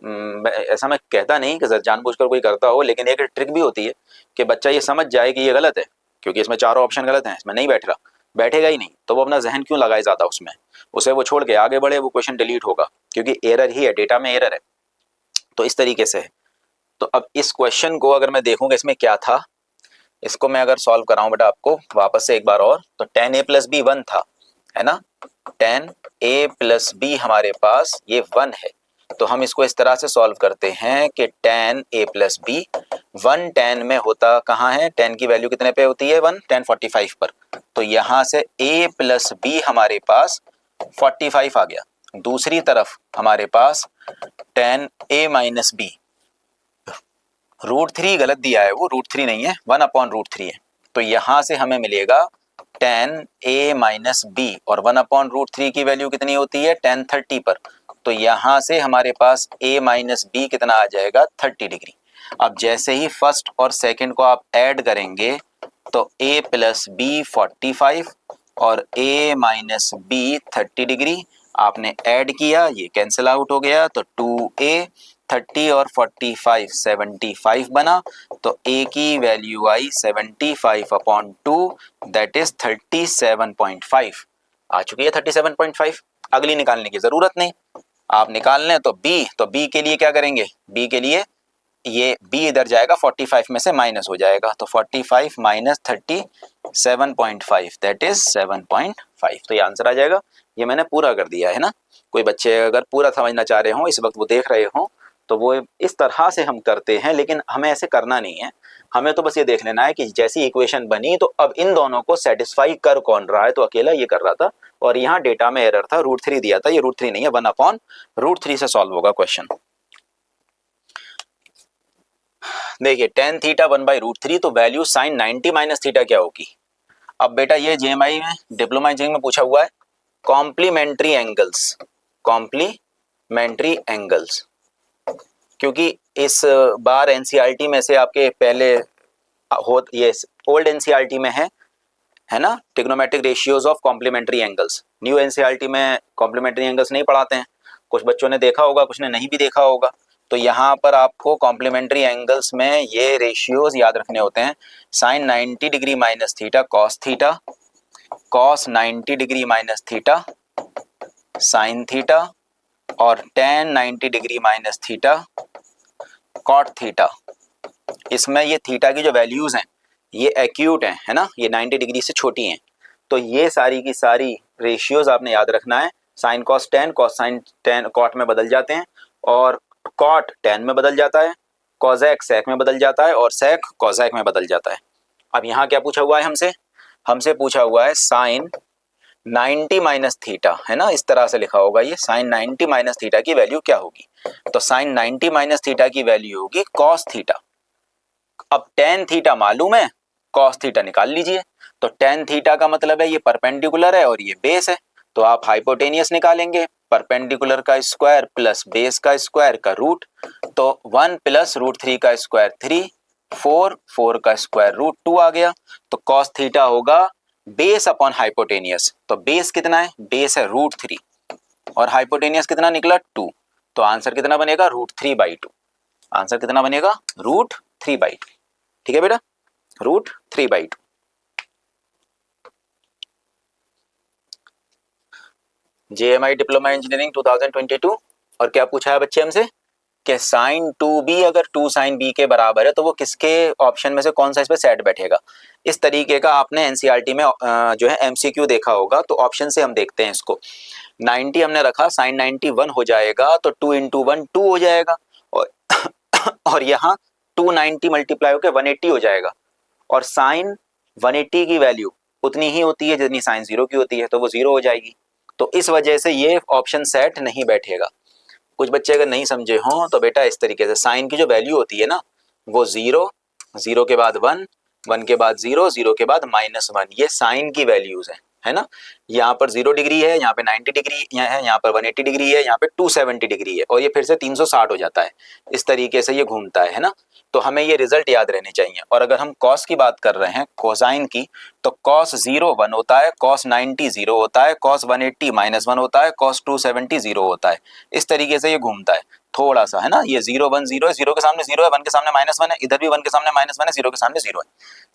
ऐसा मैं कहता नहीं कि जानबूझकर कोई करता हो, लेकिन एक ट्रिक भी होती है कि बच्चा ये समझ जाए कि ये गलत है, क्योंकि इसमें चारों ऑप्शन गलत हैं, इसमें नहीं बैठ रहा, बैठेगा ही नहीं, तो वो अपना जहन क्यों लगाए ज़्यादा उसमें, उसे वो छोड़ के आगे बढ़े, वो क्वेश्चन डिलीट होगा, क्योंकि एरर ही है, डेटा में एरर है। तो इस तरीके से है। तो अब इस क्वेश्चन को अगर मैं देखूँगा इसमें क्या था, इसको मैं अगर सॉल्व कराऊं बेटा आपको वापस से एक बार और, तो tan a प्लस बी 1 था, है ना, tan a प्लस बी हमारे पास ये 1 है, तो हम इसको इस तरह से सॉल्व करते हैं कि tan a plus b 1 tan में होता कहाँ है, tan की वैल्यू कितने पे होती है, 1 tan 45 पर, तो यहाँ से a प्लस बी हमारे पास 45 आ गया। दूसरी तरफ हमारे पास tan a माइनस बी, √3 गलत दिया है, वो √3 नहीं है, 1/√3 है, तो यहाँ से हमें मिलेगा tan a माइनस बी, और 1/√3 की वैल्यू कितनी होती है, tan 30 पर, तो यहाँ से हमारे पास a माइनस बी कितना आ जाएगा, 30 डिग्री। अब जैसे ही फर्स्ट और सेकंड को आप ऐड करेंगे, तो a प्लस बी 45 और a माइनस बी 30 डिग्री आपने ऐड किया, ये कैंसिल आउट हो गया, तो 2a 30 और 45 75 बना, तो a की वैल्यू आई 75/2, दैट इज 37.5 आ चुकी है, 37.5। अगली निकालने की जरूरत नहीं, आप निकाल लें तो b के लिए क्या करेंगे, b के लिए ये b इधर जाएगा, 45 में से माइनस हो जाएगा, तो 45 माइनस 37.5 दैट इज 7.5, तो ये आंसर आ जाएगा। ये मैंने पूरा कर दिया है ना, कोई बच्चे अगर पूरा समझना चाह रहे हो, इस वक्त वो देख रहे हो, तो वो इस तरह से हम करते हैं, लेकिन हमें ऐसे करना नहीं है, हमें तो बस ये देख लेना है कि जैसी इक्वेशन बनी, तो अब इन दोनों को सेटिस्फाई कर कौन रहा है, तो अकेला ये कर रहा था, और यहाँ डेटा में एरर था, √3 दिया था, ये √3 नहीं है, 1/√3 से सॉल्व होगा क्वेश्चन। देखिए tan थीटा 1/√3, तो वैल्यू साइन 90 माइनस थीटा क्या होगी। अब बेटा ये जेएमआई में डिप्लोमा इंजीनियरिंग में पूछा हुआ है, कॉम्प्लीमेंट्री एंगल्स, क्योंकि इस बार एनसीईआरटी में से आपके पहले हो, ये ओल्ड एनसीईआरटी में है ना, trigonometric ratios of complementary angles. New NCERT में कॉम्प्लीमेंट्री एंगल्स नहीं पढ़ाते हैं, कुछ बच्चों ने देखा होगा, कुछ ने नहीं भी देखा होगा। तो यहाँ पर आपको कॉम्प्लीमेंट्री एंगल्स में ये रेशियोज याद रखने होते हैं। Sine 90 degree minus theta cos theta, cos 90 degree minus theta sine theta, और tan 90 degree minus theta cot theta. इसमें ये थीटा की जो वैल्यूज हैं ये एक्यूट हैं, है ना, ये 90 डिग्री से छोटी हैं। तो ये सारी की सारी रेशियोज आपने याद रखना है। Sine cos tan, cos sine tan cot में बदल जाते हैं, और कॉट टेन में बदल जाता है, कॉजेक सेक में बदल जाता है, और सेक कॉजेक में बदल जाता है। अब यहाँ क्या पूछा हुआ है हमसे? हमसे पूछा हुआ है साइन 90 माइनस थीटा, है ना, इस तरह से लिखा होगा ये। साइन 90 माइनस थीटा की वैल्यू क्या होगी? तो साइन 90 माइनस थीटा की वैल्यू होगी कॉस थीटा। अब टेन थीटा मालूम है, कॉस थीटा निकाल लीजिए। तो टेन थीटा का मतलब है ये परपेंडिकुलर है और ये बेस है, तो आप हाइपोटेनियस निकालेंगे। परपेंडिकुलर का स्क्वायर प्लस बेस का स्क्वायर का रूट, तो 1 प्लस √3 का स्क्वायर 3, 4 का स्क्वायर √2 आ गया। तो कॉस थीटा होगा बेस अपॉन हाइपोटेनियस। तो बेस कितना है? बेस है √3, और हाइपोटेनियस कितना निकला? 2। तो आंसर कितना बनेगा? √3/2। आंसर कितना बनेगा? √3/2। ठीक है बेटा, √3/2। JMI diploma engineering 2022। और क्या पूछा है बच्चे हमसे कि साइन 2b अगर 2 साइन b के बराबर है तो वो किसके ऑप्शन में से कौन सा इस पे सेट बैठेगा? इस तरीके का आपने एनसीईआरटी में जो है एमसीक्यू देखा होगा। तो ऑप्शन से हम देखते हैं इसको। 90 हमने रखा, साइन 90 1 हो जाएगा, तो 2 × 1 2 हो जाएगा, और यहाँ 290 मल्टीप्लाई होकर 180 हो जाएगा। और साइन 180 की वैल्यू उतनी ही होती है जितनी साइन 0 की होती है, तो वो 0 हो जाएगी। तो इस वजह से ये ऑप्शन सेट नहीं बैठेगा। कुछ बच्चे अगर नहीं समझे हों तो बेटा इस तरीके से साइन की जो वैल्यू होती है ना, वो 0, 0 के बाद 1, 1 के बाद 0, 0 के बाद -1, ये साइन की वैल्यूज है ना। यहाँ पर 0 डिग्री है, यहाँ पे 90 डिग्री है, यहाँ पर 180 डिग्री है, यहाँ पे 270 डिग्री है, और ये फिर से 360 हो जाता है। इस तरीके से ये घूमता है ना। तो हमें ये रिजल्ट याद रहने चाहिए। और अगर हम कॉस की बात कर रहे हैं, कोसाइन की, तो कॉस 0 1 होता है, कॉस 90 0 होता है, कॉस 180 -1 होता है, कॉस 270 0 होता है। इस तरीके से ये घूमता है थोड़ा सा, है ना। ये 0 1 0 है, 0 के सामने 0 है, 1 के सामने -1 है, इधर भी 1 के सामने -1 है, 0 के सामने 0 है।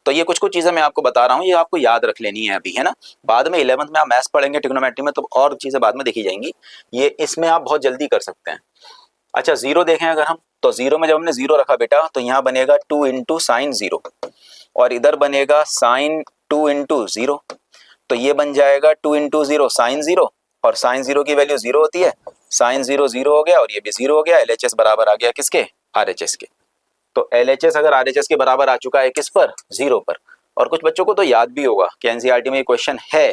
तो ये कुछ चीजें मैं आपको बता रहा हूँ, ये आपको याद रख लेनी है अभी, है ना। बाद में 11th में आप मैथ्स पढ़ेंगे ट्रिग्नोमेट्री में, तो और चीजें बाद में देखी जाएंगी। ये इसमें आप बहुत जल्दी कर सकते हैं। अच्छा, 0 देखें अगर हम, तो 0 में जब हमने 0 रखा बेटा, तो यहाँ बनेगा 2 × साइन 0, और इधर बनेगा साइन 2 × 0। तो ये बन जाएगा 2 × 0 साइन 0, और साइन 0 की वैल्यू 0 होती है। साइन 0 0 हो गया, और ये भी 0 हो गया। LHS बराबर आ गया किसके? RHS के। तो LHS अगर RHS के बराबर आ चुका है किस पर? 0 पर। और कुछ बच्चों को तो याद भी होगा कि एनसीईआरटी में ये क्वेश्चन है,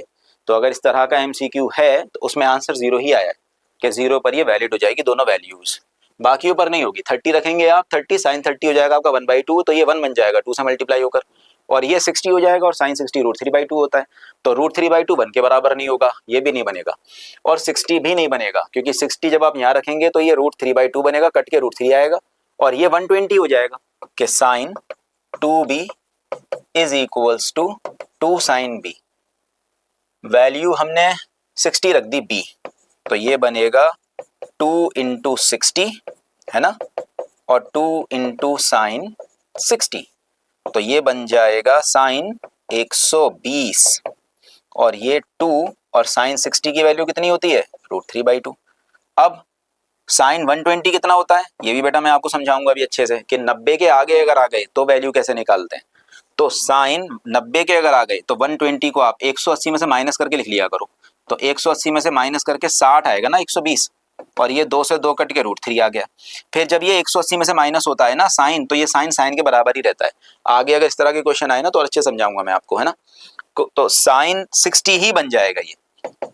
तो अगर इस तरह का MCQ है तो उसमें आंसर 0 ही आया है कि 0 पर ये वैलिड हो जाएगी दोनों वैल्यूज, बाकियों पर नहीं होगी। 30 रखेंगे आप, 30 साइन 30 हो जाएगा आपका 1/2, तो ये 1 बन जाएगा 2 से मल्टीप्लाई होकर, और ये 60 हो जाएगा, और साइन 60 √3/2 होता है। तो √3/2 1 के बराबर नहीं होगा, ये भी नहीं बनेगा, और 60 भी नहीं बनेगा, क्योंकि 60 जब आप यहाँ रखेंगे तो ये √3/2 बनेगा, कट के √3 आएगा, और ये 120 हो जाएगा कि sine 2b is equals to 2 sine b। Value हमने 60 रख दी b, तो ये बनेगा 2 × 60, है ना, और 2 × साइन 60, तो ये बन जाएगा साइन 120, और ये 2 और साइन 60 की वैल्यू कितनी होती है? √3/2। अब साइन 120 कितना होता है, ये भी बेटा मैं आपको समझाऊंगा अभी अच्छे से, कि 90 के आगे अगर आ गए तो वैल्यू कैसे निकालते हैं। तो साइन 90 के अगर आ गए तो 120 को आप 180 में से माइनस करके लिख लिया करो। तो 180 में से माइनस करके 60 आएगा ना, 120, और ये 2 से 2 कट के √3 आ गया। फिर जब ये 180 में से माइनस होता है ना साइन, तो ये साइन साइन के बराबर ही रहता है। आगे अगर इस तरह के क्वेश्चन आए ना तो अच्छे समझाऊंगा मैं आपको, है ना। तो साइन 60 ही बन जाएगा ये,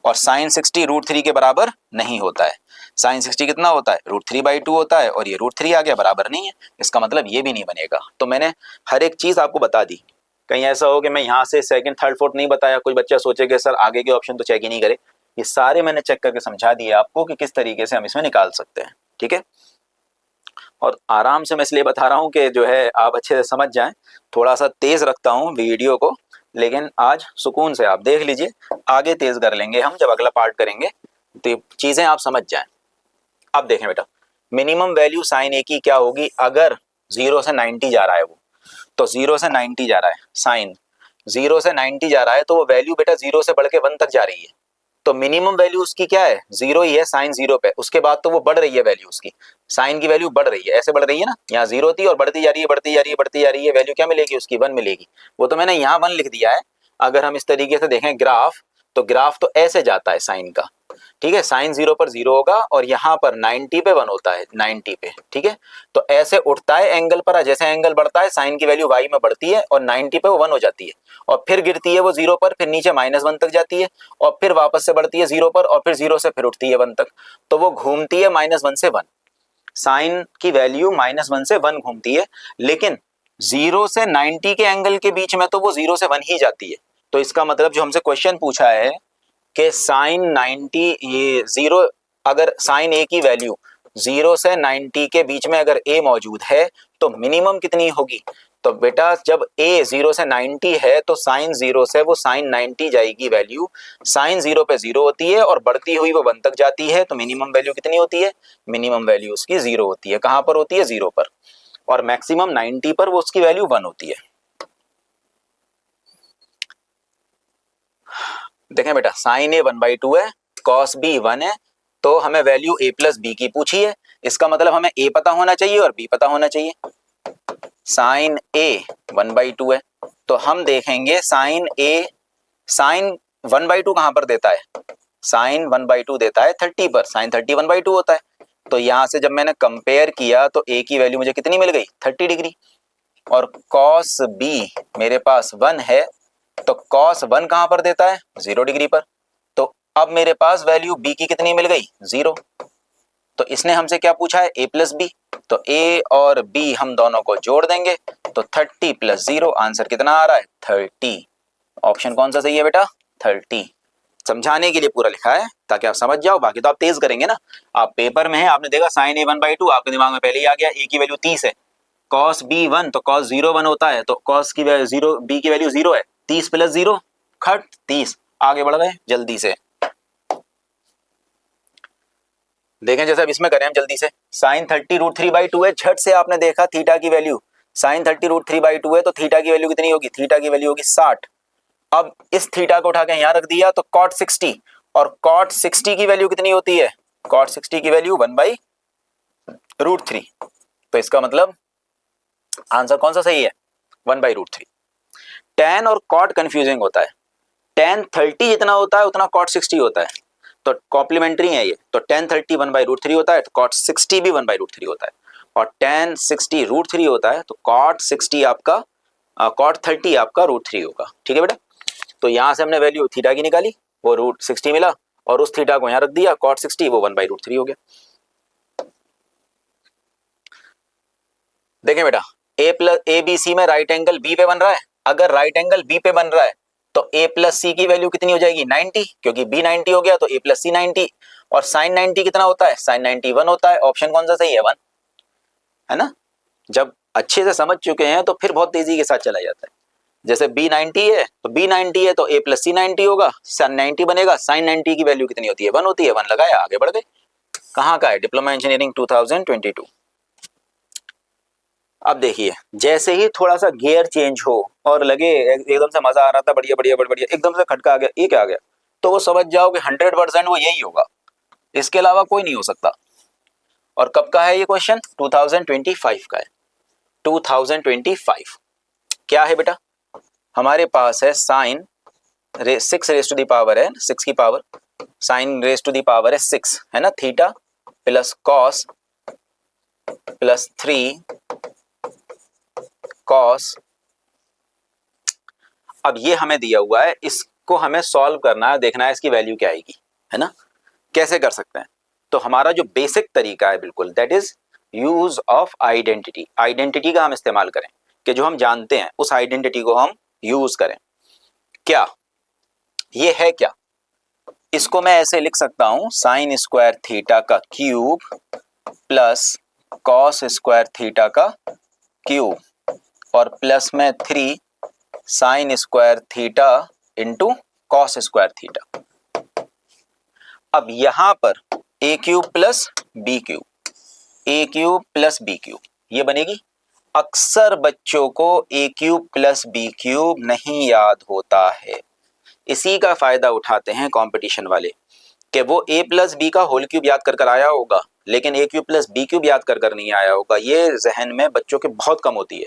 और साइन 60 √3 के बराबर नहीं होता है। साइन 60 कितना होता है? √3/2 होता है, और ये √3 आ गया, बराबर नहीं है। इसका मतलब ये भी नहीं बनेगा। तो मैंने हर एक चीज आपको बता दी। कहीं ऐसा हो कि मैं यहाँ से सेकंड थर्ड फोर्थ नहीं बताया, कोई बच्चा सोचे कि सर आगे के ऑप्शन तो चेक ही नहीं करे। ये सारे मैंने चेक करके समझा दिए आपको कि किस तरीके से हम इसमें निकाल सकते हैं। ठीक है, और आराम से मैं इसलिए बता रहा हूँ कि जो है आप अच्छे से समझ जाएं। थोड़ा सा तेज रखता हूँ वीडियो को, लेकिन आज सुकून से आप देख लीजिए, आगे तेज कर लेंगे हम जब अगला पार्ट करेंगे, तो चीजें आप समझ जाएं। अब देखें बेटा, मिनिमम वैल्यू साइन ए की क्या होगी अगर 0 से 90 जा रहा है वो, तो 0 से 90 जा रहा है, साइन 0 से 90 जा रहा है, तो वो वैल्यू बेटा 0 से बढ़ के 1 तक जा रही है, तो मिनिमम वैल्यू उसकी क्या है, 0 ही है, साइन 0 पे, उसके बाद तो वो बढ़ रही है वैल्यू उसकी, साइन की वैल्यू बढ़ रही है, ऐसे बढ़ रही है ना, यहाँ 0 थी और बढ़ती जा रही है, बढ़ती जा रही है, बढ़ती जा रही है, वैल्यू क्या मिलेगी उसकी, 1 मिलेगी। वो तो मैंने यहाँ 1 लिख दिया है। अगर हम इस तरीके से देखें ग्राफ, तो ग्राफ तो ऐसे जाता है साइन का, ठीक है, साइन 0 पर 0 होगा और यहाँ पर 90 पे 1 होता है, 90 पे, ठीक है, तो ऐसे उठता है एंगल पर, जैसे एंगल बढ़ता है साइन की वैल्यू y में बढ़ती है और 90 पे वो 1 हो जाती है, और फिर गिरती है वो 0 पर, फिर नीचे -1 तक जाती है, और फिर वापस से बढ़ती है 0 पर, और फिर 0 से फिर उठती है 1 तक, तो वो घूमती है -1 से 1, साइन की वैल्यू -1 से 1 घूमती है, लेकिन 0 से 90 के एंगल के बीच में तो वो 0 से 1 ही जाती है। तो इसका मतलब जो हमसे क्वेश्चन पूछा है कि साइन 90 ये 0, अगर साइन ए की वैल्यू 0 से 90 के बीच में अगर ए मौजूद है तो मिनिमम कितनी होगी, तो बेटा जब ए 0 से 90 है तो साइन 0 से वो साइन 90 जाएगी वैल्यू, साइन 0 पे 0 होती है और बढ़ती हुई वो 1 तक जाती है, तो मिनिमम वैल्यू कितनी होती है, मिनिमम वैल्यू उसकी 0 होती है। कहां पर होती है, 0 पर, और मैक्सिमम 90 पर वो उसकी वैल्यू 1 होती है। देखें बेटा, साइन ए 1/2 है, कॉस बी 1 है, तो हमें वैल्यू a प्लस बी की पूछी है, इसका मतलब हमें a पता होना चाहिए और b पता होना चाहिए। साइन a 1/2 है, तो हम देखेंगे साइन a, साइन 1/2 कहां पर देता है, साइन 1/2 देता है 30 पर, साइन 30 1/2 होता है, तो यहां से जब मैंने कंपेयर किया तो a की वैल्यू मुझे कितनी मिल गई, 30 डिग्री, और कॉस b मेरे पास 1 है, तो कॉस 1 कहां पर देता है, 0 डिग्री पर, तो अब मेरे पास वैल्यू b की कितनी मिल गई, 0। तो इसने हमसे क्या पूछा है, a प्लस बी, तो a और b हम दोनों को जोड़ देंगे, तो 30 + 0, आंसर कितना आ रहा है, 30। ऑप्शन कौन सा सही है बेटा, 30। समझाने के लिए पूरा लिखा है ताकि आप समझ जाओ, बाकी तो आप तेज करेंगे ना। आप पेपर में है, आपने देखा साइन a 1/2, आपके दिमाग में पहले ही आ गया, a की वैल्यू 30 है, कॉस b 1, तो कॉस 0 1 होता है, तो कॉस की वैल्यू 0, b की वैल्यू 0 है, 30 + 0 खट 30। आगे बढ़ गए जल्दी से, देखें जैसे अब इसमें करें हम जल्दी से, साइन 30√3/2 है, झट से आपने देखा थीटा की वैल्यू, साइन 30√3/2 है, तो थीटा की वैल्यू कितनी होगी, थीटा की वैल्यू होगी 60। अब इस थीटा को उठा के यहां रख दिया तो cot 60, और cot 60 की वैल्यू कितनी होती है, cot 60 की वैल्यू 1/√3, तो इसका मतलब आंसर कौन सा सही है, 1/√3। tan और cot कंफ्यूजिंग होता है, tan 30 जितना होता है उतना cot 60 होता है, तो कॉम्प्लीमेंट्री है ये, तो tan 30 1/√3 होता है, तो cot 60 भी 1/√3 होता है, और tan 60 √3 होता है, तो cot 60 आपका cot 30 आपका √3 होगा, ठीक है बेटा। तो यहां से हमने वैल्यू थीटा की निकाली, वो √60 मिला, और उस थीटा को यहां रख दिया, cot 60 वो 1/√3 हो गया। देखें बेटा, ए बी सी में राइट एंगल बी पे बन रहा है, अगर राइट एंगल बी पे बन रहा है तो a प्लस सी की वैल्यू कितनी हो जाएगी, 90, क्योंकि b 90 हो गया तो a प्लस सी 90, और साइन 90 कितना होता है, साइन 90 1 होता है, ऑप्शन कौन सा सही है, 1 है ना। जब अच्छे से समझ चुके हैं तो फिर बहुत तेजी के साथ चला जाता है। जैसे b 90 है तो b 90 है तो a प्लस सी 90 होगा, साइन 90 बनेगा, साइन 90 की वैल्यू कितनी होती है, 1 होती है, 1 लगाया आगे बढ़ गए। कहाँ का है, डिप्लोमा इंजीनियरिंग 2022। अब देखिए, जैसे ही थोड़ा सा गियर चेंज हो और लगे एकदम से मजा आ रहा था, बढ़िया बढ़िया बढ़िया, एकदम से खटका आ गया, ये क्या आ गया, तो वो समझ जाओ कि 100% वो यही होगा, इसके अलावा कोई नहीं हो सकता। और कब का है ये क्वेश्चन, 2025 का है, 2025। क्या है बेटा, हमारे पास है sine 6 raise to the power है, 6 की power, sine raise to the power है 6, है ना, थीटा प्लस कॉस प्लस 3 कॉस। अब ये हमें दिया हुआ है, इसको हमें सॉल्व करना है, देखना है इसकी वैल्यू क्या आएगी, है ना। कैसे कर सकते हैं, तो हमारा जो बेसिक तरीका है बिल्कुल, that is use of identity, identity का हम इस्तेमाल करें, कि जो हम जानते हैं उस आइडेंटिटी को हम यूज करें। क्या ये है, क्या इसको मैं ऐसे लिख सकता हूं, साइन स्क्वायर थीटा का cube plus cos square theta का क्यूब और प्लस में 3 sine square theta into cos square theta. अब यहां पर ए क्यूब प्लस बी क्यूब, ए क्यूब प्लस बी क्यूब ये बनेगी। अक्सर बच्चों को ए क्यूब प्लस बी क्यूब नहीं याद होता है, इसी का फायदा उठाते हैं कंपटीशन वाले कि वो ए प्लस बी का होल क्यूब याद कर आया होगा लेकिन ए क्यूब प्लस बी क्यूब याद कर नहीं आया होगा। ये जहन में बच्चों के बहुत कम होती है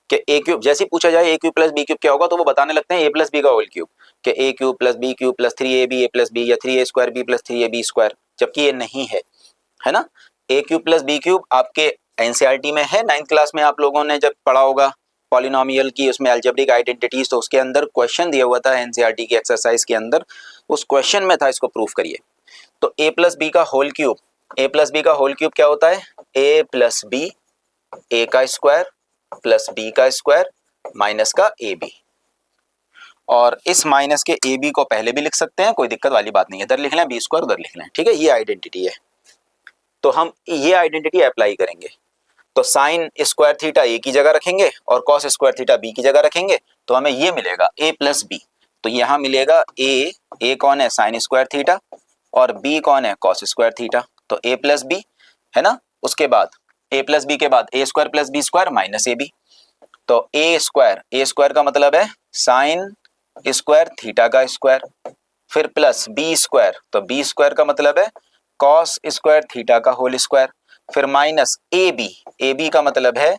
कि ए क्यूब जैसे पूछा जाए A cube plus B cube क्या होगा तो वो बताने लगते हैं ए प्लस बी का होल क्यूब कि A cube plus B cube plus 3ab A plus B या 3a square B plus 3ab square, जबकि ये नहीं है ना। ए क्यूब प्लस बी क्यूब आपके एनसीईआरटी में है, 9th क्लास में आप लोगों ने जब पढ़ा होगा पॉलिनोमियल की उसमें अलजेब्रिक आइडेंटिटीज, तो उसके अंदर क्वेश्चन दिया हुआ था एनसीईआरटी की एक्सरसाइज के अंदर, उस क्वेश्चन में था इसको प्रूफ करिए। तो ए प्लस बी का होल क्यूब, ए प्लस बी का होल क्यूब क्या होता है, ए प्लस बी ए का स्क्वायर प्लस बी का स्क्वायर माइनस का ए बी। और इस माइनस के ए बी को पहले भी लिख सकते हैं, कोई दिक्कत वाली बात नहीं है, इधर लिख लें बी स्क्वायर उधर लिख लें, ठीक है। ये आइडेंटिटी है तो हम ये आइडेंटिटी अप्लाई करेंगे। तो साइन स्क्वायर थीटा ए की जगह रखेंगे और कॉस स्क्वायर थीटा बी की जगह रखेंगे तो हमें ये मिलेगा ए प्लस बी। तो यहाँ मिलेगा ए कौन है साइन स्क्वायर थीटा और बी कौन है कॉस स्क्वायर थीटा, तो ए प्लस बी है ना। उसके बाद ए प्लस बी के बाद A square plus B square minus A B, तो ए स्क्वायर का मतलब है साइन स्क्वायर थीटा का स्क्वायर, फिर प्लस बी स्क्वायर, तो बी स्क्वायर का मतलब है कॉस स्क्वायर थीटा का होल स्क्वायर, फिर माइनस ए बी का मतलब है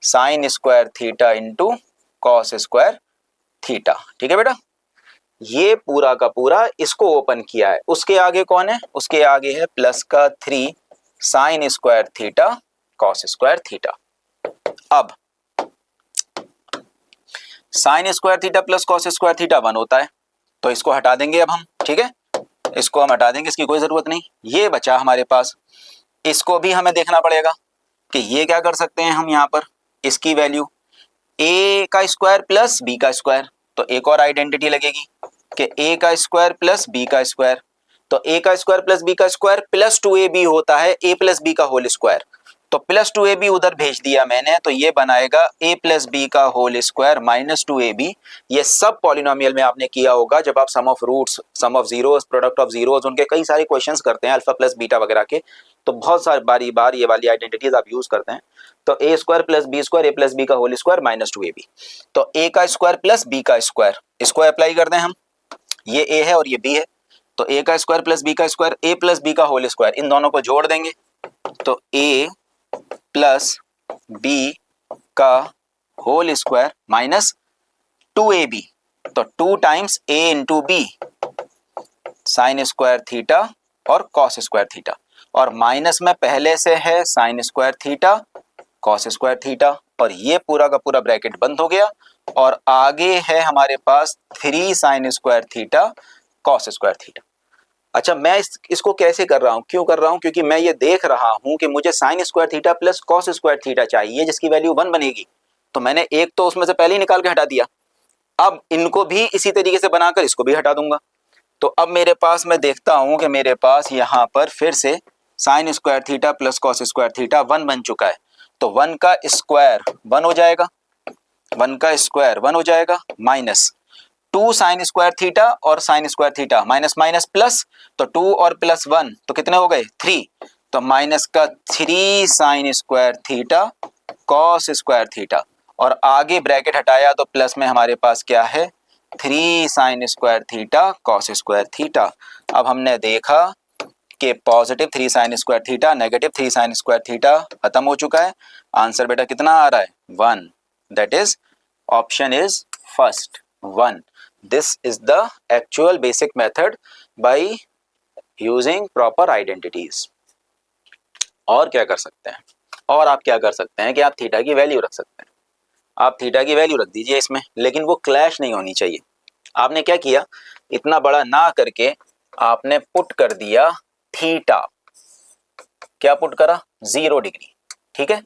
sine square theta into cos square theta, ठीक है बेटा। ये पूरा का पूरा इसको ओपन किया है, उसके आगे कौन है, उसके आगे है प्लस का 3 sine square theta cos square theta. अब sine square theta plus cos square theta 1 होता है तो इसको हटा देंगे अब हम, ठीक है, इसको हम हटा देंगे, इसकी कोई जरूरत नहीं। ये बचा हमारे पास, इसको भी हमें देखना पड़ेगा कि ये क्या कर सकते हैं हम यहाँ पर, इसकी वैल्यू ए का स्क्वायर प्लस बी का स्क्वायर, तो एक और आइडेंटिटी लगेगी कि ए का स्क्वायर प्लस बी का स्क्वायर, तो ए का स्क्वायर प्लस बी का स्क्वायर प्लस 2ab होता है ए प्लस बी का होल स्क्वायर, तो प्लस 2ab उधर भेज दिया मैंने, तो ये बनाएगा a प्लस बी का होल स्क्वायर माइनस 2ab। ये सब पॉलिनोमियल में आपने किया होगा जब आप sum of roots, sum of zeros, product of zeros, उनके कई सारे क्वेश्चंस करते हैं अल्फा प्लस बीटा वगैरह के, तो बहुत सारी बार ये वाली आइडेंटिटीज आप यूज करते हैं। तो ए स्क्वायर प्लस बी स्क्वायर ए प्लस बी का होल स्क्वायर माइनस 2ab, तो ए का स्क्वायर प्लस बी का स्क्वायर, इसको अप्लाई कर दें हम, ये ए है और ये बी है, तो ए का स्क्वायर प्लस बी का स्क्वायर ए प्लस बी का होल स्क्वायर, इन दोनों को जोड़ देंगे तो ए प्लस बी का होल स्क्वायर माइनस 2ab, तो 2 times a into b sine square theta और कॉस स्क्वायर थीटा, और माइनस में पहले से है sine square theta cos square theta, और ये पूरा का पूरा ब्रैकेट बंद हो गया और आगे है हमारे पास 3 sine square theta cos square theta. अच्छा, मैं इसको कैसे कर रहा हूँ, क्यों कर रहा हूँ, क्योंकि मैं ये देख रहा हूँ कि मुझे sign square theta plus cos square theta चाहिए जिसकी वैल्यू 1 बनेगी, तो मैंने एक तो उसमें से पहले ही निकाल के हटा दिया, अब इनको भी इसी तरीके से बनाकर इसको भी हटा दूंगा। तो अब मेरे पास, मैं देखता हूँ कि मेरे पास यहाँ पर फिर से sign square theta plus cos square theta 1 बन चुका है, तो 1 का स्क्वायर 1 हो जाएगा, 1 का स्क्वायर 1 हो जाएगा, माइनस 2 साइन स्क्वायर थीटा और sign square theta minus minus plus, तो 2 और प्लस 1 तो कितने हो गए 3, तो माइनस का 3 sine square theta cos square theta, और आगे ब्रैकेट हटाया तो प्लस में हमारे पास क्या है 3 sine square theta cos square theta. अब हमने देखा कि positive 3 sine square theta negative 3 sine square theta खत्म हो चुका है। आंसर बेटा कितना आ रहा है 1, that is option is first 1। This is the actual basic method by using proper identities। और क्या कर सकते हैं, और आप क्या कर सकते हैं कि आप थीटा की वैल्यू रख सकते हैं, आप थीटा की वैल्यू रख दीजिए इसमें, लेकिन वो क्लैश नहीं होनी चाहिए। आपने क्या किया, इतना बड़ा ना करके आपने पुट कर दिया थीटा, क्या पुट करा 0 डिग्री, ठीक है।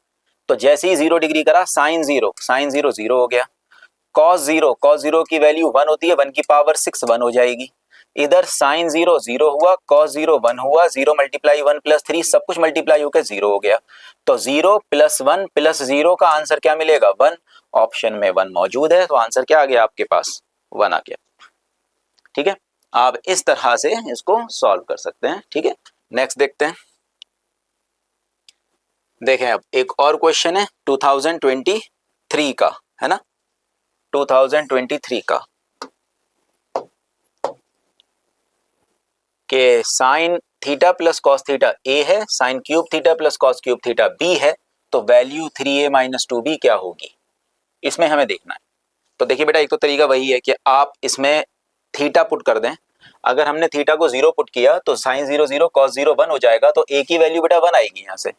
तो जैसे ही 0 डिग्री करा साइन 0 0 हो गया, कॉस 0 की वैल्यू 1 होती है, 1 की पावर 6 1 हो जाएगी, इधर साइन 0 0 हुआ, कॉस 0 1 हुआ, 0 मल्टीप्लाई 1 प्लस 3 सब कुछ मल्टीप्लाई होकर 0 हो गया। तो 0 प्लस 1 प्लस 0 का आंसर क्या मिलेगा? 1। ऑप्शन में 1 मौजूद है, तो आंसर क्या आ गया आपके पास? 1 आ गया। ठीक है, आप इस तरह से इसको सॉल्व कर सकते हैं। ठीक है, नेक्स्ट देखते हैं। देखें अब एक और क्वेश्चन है 2023 का, है ना, 2023 का, कि sine theta plus cos theta A है, sine cube theta plus cos cube theta B है, तो वैल्यू 3a माइनस 2b क्या होगी? इसमें हमें देखना है। तो देखिए बेटा, एक तो तरीका वही है कि आप इसमें थीटा पुट कर दें। अगर हमने थीटा को 0 पुट किया तो साइन 0 0 कॉस 0 1 हो जाएगा, तो a की वैल्यू बेटा 1 आएगी। यहाँ से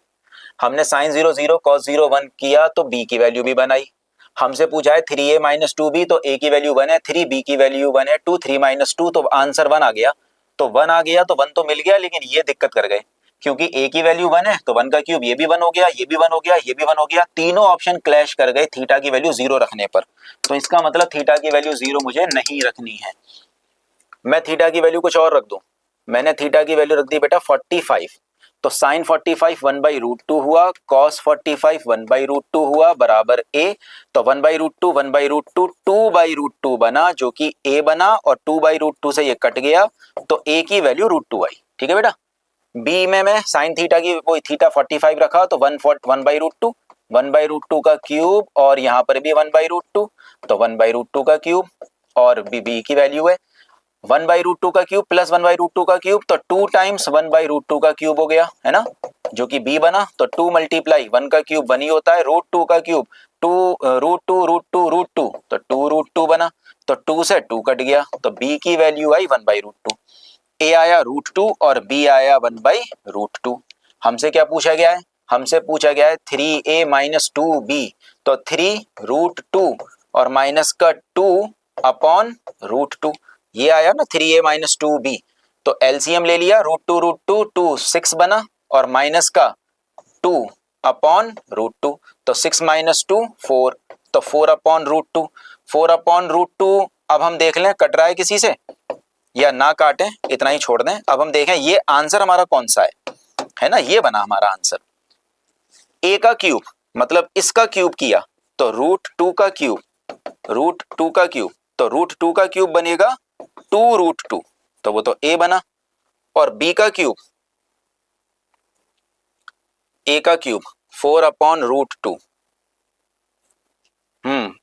हमने साइन 0 0 कॉस 0 1 किया तो b की वैल्यू भी 1 आई। हमसे पूछा है 3a माइनस 2b, तो a की वैल्यू 1 है, 3b की वैल्यू 1 है, 2 3 माइनस 2, तो आंसर 1 आ गया। तो 1 आ गया तो 1 तो मिल गया, लेकिन ये दिक्कत कर गए क्योंकि a की वैल्यू 1 है तो 1 का क्यूब ये भी 1 हो गया, ये भी 1 हो गया, ये भी 1 हो गया, तीनों ऑप्शन क्लैश कर गए थीटा की वैल्यू 0 रखने पर। तो इसका मतलब थीटा की वैल्यू 0 मुझे नहीं रखनी है। मैं थीटा की वैल्यू कुछ और रख दूं। मैंने थीटा की वैल्यू रख दी बेटा 45, तो साइन 45 1 बाई रूट 2 हुआ, कॉस 45 1 बाई रूट 2 हुआ बराबर a। तो 1 by root 2 1 by root 2 2 by root 2 बना, जो कि a बना, और 2 बाई रूट 2 से ये कट गया, तो a की वैल्यू रूट 2 आई। ठीक है बेटा, b में मैं साइन थीटा की वो थीटा 45 रखा, तो 1 बाई रूट 2, 1 बाई रूट 2 का क्यूब, और यहाँ पर भी 1 बाई रूट 2, तो 1 बाई रूट 2 का क्यूब, और b की वैल्यू है 1 बाई रूट 2 का क्यूब प्लस 1 बाई रूट 2 का क्यूब, तो 2 टाइम्स 1 बाई रूट 2 का क्यूब हो गया, है ना, जो कि b बना। तो 2 मल्टीप्लाई 1 का क्यूब 1 ही होता है, रूट 2 का क्यूब 2 रूट 2 रूट 2 रूट 2, तो 2 रूट 2 बना, तो 2 से 2 कट गया, तो b की वैल्यू आई 1 बाई रूट 2। a आया रूट 2 और b आया 1 बाई रूट 2। हमसे क्या पूछा गया है? हमसे पूछा गया है 3a माइनस 2b, तो 3 रूट 2 और माइनस का 2 अपॉन रूट 2, ये आया ना 3a माइनस 2b। तो एलसीएम ले लिया, रूट 2 2 6 बना, और माइनस का 2 अपॉन रूट 2, तो 6 माइनस 2 4, तो 4 अपॉन रूट 2, 4 अपॉन रूट 2। अब हम देख लें कट रहा है किसी से या ना काटें, इतना ही छोड़ दें। अब हम देखें ये आंसर हमारा कौन सा है ना, ये बना हमारा आंसर a का क्यूब, मतलब इसका क्यूब किया तो रूट 2 का क्यूब, रूट 2 का क्यूब, तो रूट 2 का क्यूब बनेगा 2 रूट 2, तो वो तो a बना, और b का क्यूब, a का क्यूब 4 अपॉन रूट 2।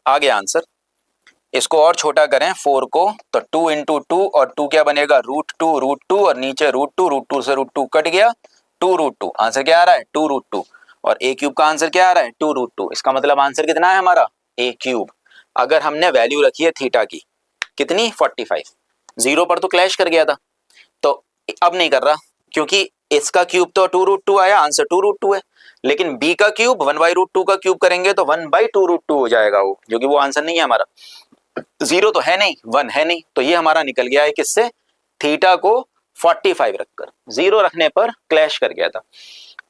आ गया आंसर। इसको और छोटा करें 4 को, तो 2 इंटू 2, और 2 क्या बनेगा रूट 2, और नीचे रूट 2 से रूट 2 कट गया, 2 रूट 2। आंसर क्या आ रहा है? 2 रूट 2, और a क्यूब का आंसर क्या आ रहा है? 2 रूट 2। इसका मतलब आंसर कितना है हमारा? a cube. अगर हमने वैल्यू रखी है थीटा की कितनी? 45, 0 पर तो क्लैश कर गया था, तो अब नहीं कर रहा, क्योंकि इसका क्यूब तो 2 रूट 2 आया, आंसर 2 रूट 2 है, लेकिन b का क्यूब 1 बाई रूट 2 का क्यूब करेंगे तो 1 बाई 2 रूट 2 हो जाएगा वो, जो कि वो आंसर नहीं है हमारा। 0 तो है नहीं, 1 है नहीं, तो ये हमारा निकल गया है किससे? थीटा को 45 रखकर, 0 रखने पर क्लैश कर गया था।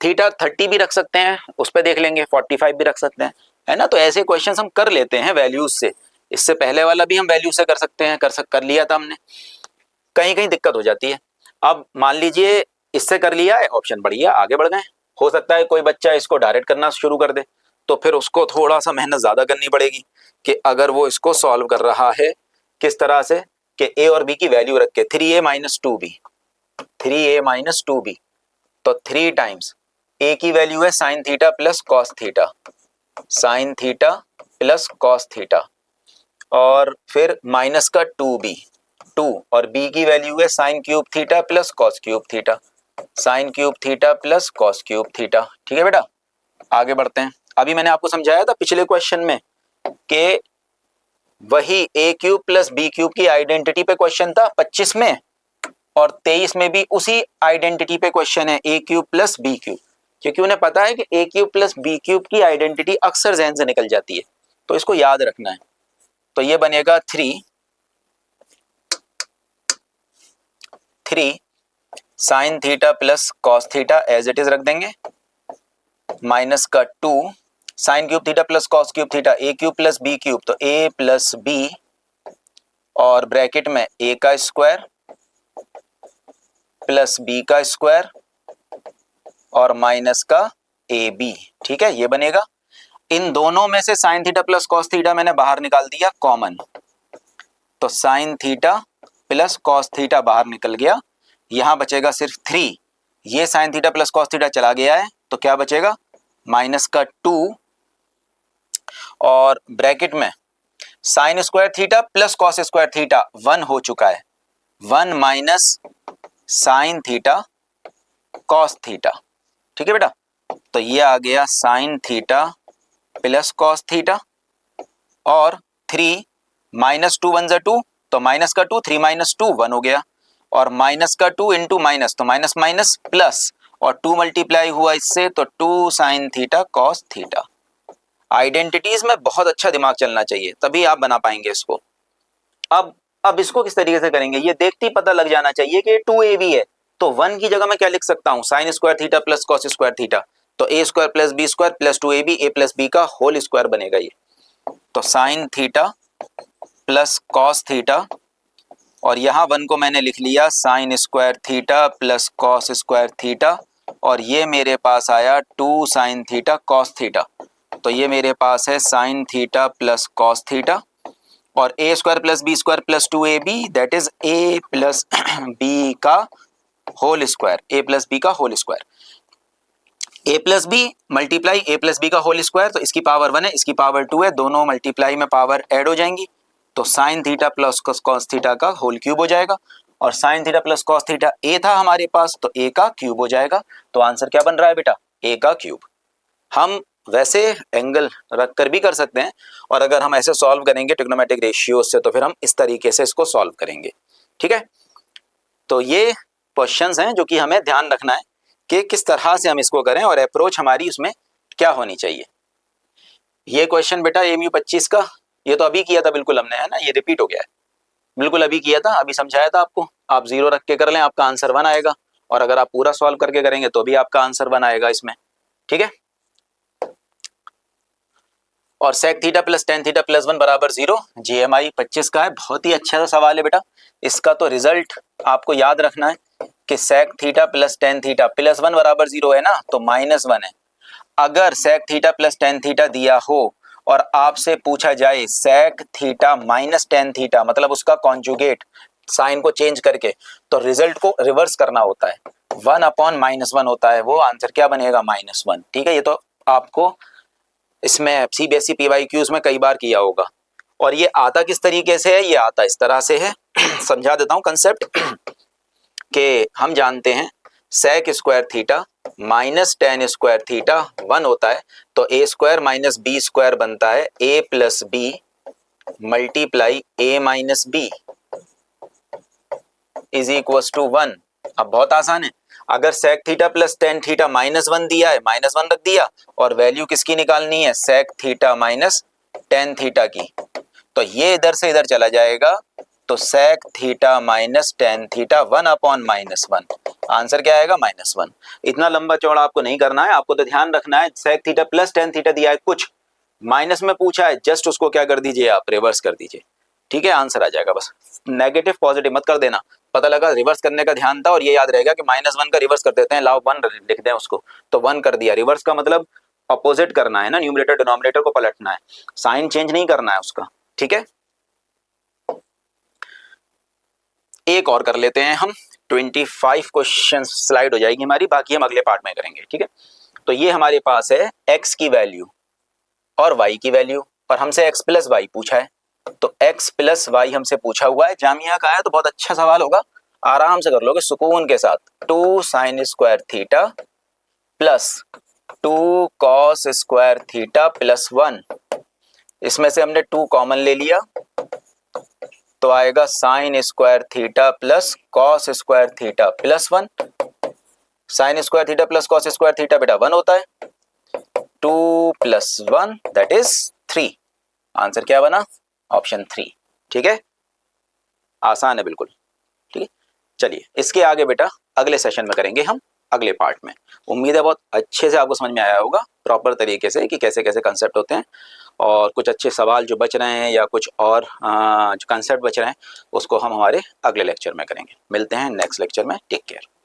थीटा 30 भी रख सकते हैं, उस पर देख लेंगे, 45 भी रख सकते हैं, है ना। तो ऐसे क्वेश्चन हम कर लेते हैं वैल्यूज से। इससे पहले वाला भी हम वैल्यू से कर सकते हैं, कर लिया था हमने। कहीं कहीं दिक्कत हो जाती है। अब मान लीजिए इससे कर लिया है, ऑप्शन बढ़िया, आगे बढ़ गए। हो सकता है कोई बच्चा इसको डायरेक्ट करना शुरू कर दे, तो फिर उसको थोड़ा सा मेहनत ज्यादा करनी पड़ेगी कि अगर वो इसको सॉल्व कर रहा है किस तरह से, कि a और b की वैल्यू रख के 3a minus 2b, 3a minus 2b, तो 3 टाइम्स a की वैल्यू है sine theta plus cos theta, sine theta plus cos theta, और फिर माइनस का 2b, 2, और b की वैल्यू है sine cube theta plus cos cube theta, sign cube theta plus cos cube theta. ठीक है बेटा, आगे बढ़ते हैं। अभी मैंने आपको समझाया था पिछले क्वेश्चन में कि वही a cube plus B cube की आइडेंटिटी पे क्वेश्चन था 25 में, और 23 में भी उसी आइडेंटिटी पे क्वेश्चन है a cube plus B cube, क्योंकि उन्हें पता है कि a cube plus B cube की आइडेंटिटी अक्सर जहन से निकल जाती है, तो इसको याद रखना है। तो ये बनेगा 3 sine theta plus cos theta as it is रख देंगे, माइनस का 2 sine cube theta plus cos cube theta a cube plus B cube, तो a प्लस बी, और ब्रैकेट में a का स्क्वायर प्लस बी का स्क्वायर और माइनस का ए बी, ठीक है, ये बनेगा। इन दोनों में से sign theta plus cos theta मैंने बाहर निकाल दिया कॉमन, तो sine theta plus cos theta बाहर निकल गया, यहां बचेगा सिर्फ 3। ये sign theta plus cos theta चला गया है, तो क्या बचेगा माइनस का 2 और ब्रैकेट में sign square theta plus cos square theta 1 हो चुका है, 1 minus sine theta cos theta, ठीक है बेटा। तो ये आ गया sign theta plus cos theta और 3 माइनस 2 1 2, तो माइनस का 2 3 माइनस 2 1 हो गया, और माइनस का 2 इंटू माइनस, तो माइनस माइनस प्लस, और 2 मल्टीप्लाई हुआ इससे, तो 2 sine theta cos theta. Identities में बहुत अच्छा दिमाग चलना चाहिए, तभी आप बना पाएंगे इसको। अब इसको किस तरीके से करेंगे, ये देखते ही पता लग जाना चाहिए कि 2ab है, तो 1 की जगह मैं क्या लिख सकता हूँ, sine square theta plus cos square theta, तो ए square plus B square plus 2ab, A plus B का होल स्क्वायर बनेगा ये। तो sine theta plus cos theta, और यहाँ 1 को मैंने लिख लिया sine square theta plus cos square theta, और ये मेरे पास आया 2 साइन थीटा कॉस थीटा, तो ये मेरे पास है sine theta plus cos theta, और A square plus B square plus 2ab, that is A plus B का होल स्क्वायर, ए प्लस बी का whole square. A plus B multiply A plus B का whole square, तो इसकी power 1 है, इसकी power 2 है, दोनों मल्टीप्लाई में पावर ऐड हो जाएंगी, तो sine theta plus cos theta का होल क्यूब हो जाएगा, और sine theta plus cos theta A था हमारे पास, तो ए का क्यूब हो जाएगा। तो आंसर क्या बन रहा है बेटा, ए का क्यूब। हम वैसे एंगल रख कर भी कर सकते हैं, और अगर हम ऐसे सॉल्व करेंगे ट्रिग्नोमेट्रिक रेशियोज से, तो फिर हम इस तरीके से इसको सॉल्व करेंगे, ठीक है। तो ये क्वेश्चंस हैं जो कि हमें ध्यान रखना है कि किस तरह से हम इसको करें, और अप्रोच हमारी उसमें क्या होनी चाहिए। ये क्वेश्चन बेटा एमयू 25 का, ये तो अभी किया था बिल्कुल हमने, है ना, ये रिपीट हो गया है, बिल्कुल अभी किया था, अभी समझाया था आपको। आप 0 रख के कर लें, आपका आंसर 1 आएगा, और अगर आप पूरा सॉल्व करके करेंगे तो भी आपका आंसर 1 आएगा इसमें, ठीक है। और sec theta plus tan theta plus 1 बराबर 0, GMI 25 का है। बहुत ही अच्छा सा सवाल है बेटा, इसका तो रिजल्ट आपको याद रखना है कि sec theta plus tan theta plus 1 बराबर 0 है ना, तो -1 है। अगर sec theta plus tan theta दिया हो और आपसे पूछा जाए sec theta minus tan theta, मतलब उसका कॉन्जुगेट साइन को चेंज करके, तो रिजल्ट को रिवर्स करना होता है, 1/-1 होता है, वो आंसर क्या बनेगा -1, ठीक है। ये तो आपको इसमें CBSE PYQs में कई बार किया होगा। और ये आता किस तरीके से है, ये आता इस तरह से है समझा देता हूं कंसेप्ट कि हम जानते हैं sec square theta minus tan square theta 1 होता है, तो ए स्क्वायर माइनस बी स्क्वायर बनता है a plus B multiply a minus b is equal to 1। अब बहुत आसान है, अगर sec theta plus tan theta -1 दिया है, -1 रख दिया, और वैल्यू किसकी निकालनी है, sec theta minus tan theta की, तो ये इधर से इधर चला जाएगा, तो sec theta minus tan theta 1/-1, answer क्या आएगा -1। इतना लंबा चौड़ा आपको नहीं करना है, आपको तो ध्यान रखना है sec theta plus tan theta दिया है, कुछ माइनस में पूछा है, जस्ट उसको क्या कर दीजिए आप, रिवर्स कर दीजिए, ठीक है, आंसर आ जाएगा। बस नेगेटिव पॉजिटिव मत कर देना, पता लगा रिवर्स करने का ध्यान था, और ये याद रहेगा कि -1 का रिवर्स कर देते हैं, लाओ 1 लिख दें उसको, तो 1 कर दिया। रिवर्स का मतलब अपोजिट करना है ना, न्यूमरेटर डिनोमिनेटर को पलटना है, साइन चेंज नहीं करना है उसका, ठीक है। एक और कर लेते हैं हम, 25 क्वेश्चन स्लाइड हो जाएगी हमारी, बाकी हम अगले पार्ट में करेंगे, ठीक है। तो ये हमारे पास है x की वैल्यू और y की वैल्यू, और हमसे x प्लस वाई पूछा है, तो x प्लस वाई हमसे पूछा हुआ है, जामिया का है, तो बहुत अच्छा सवाल होगा, आराम से कर लोगे सुकून के साथ। 2 sign square theta plus 2 cos square theta plus 1, इसमें से हमने 2 कॉमन ले लिया, तो आएगा sign square theta plus cos square theta plus 1। Sign square theta plus cos square theta बेटा 1 होता है, 2 प्लस 1 दैट इज 3, आंसर क्या बना, ऑप्शन 3, ठीक है, आसान है बिल्कुल, ठीक है। चलिए इसके आगे बेटा अगले सेशन में करेंगे हम अगले पार्ट में। उम्मीद है बहुत अच्छे से आपको समझ में आया होगा प्रॉपर तरीके से कि कैसे कैसे कंसेप्ट होते हैं, और कुछ अच्छे सवाल जो बच रहे हैं या कुछ और जो कंसेप्ट बच रहे हैं उसको हम हमारे अगले लेक्चर में करेंगे। मिलते हैं नेक्स्ट लेक्चर में। Take care.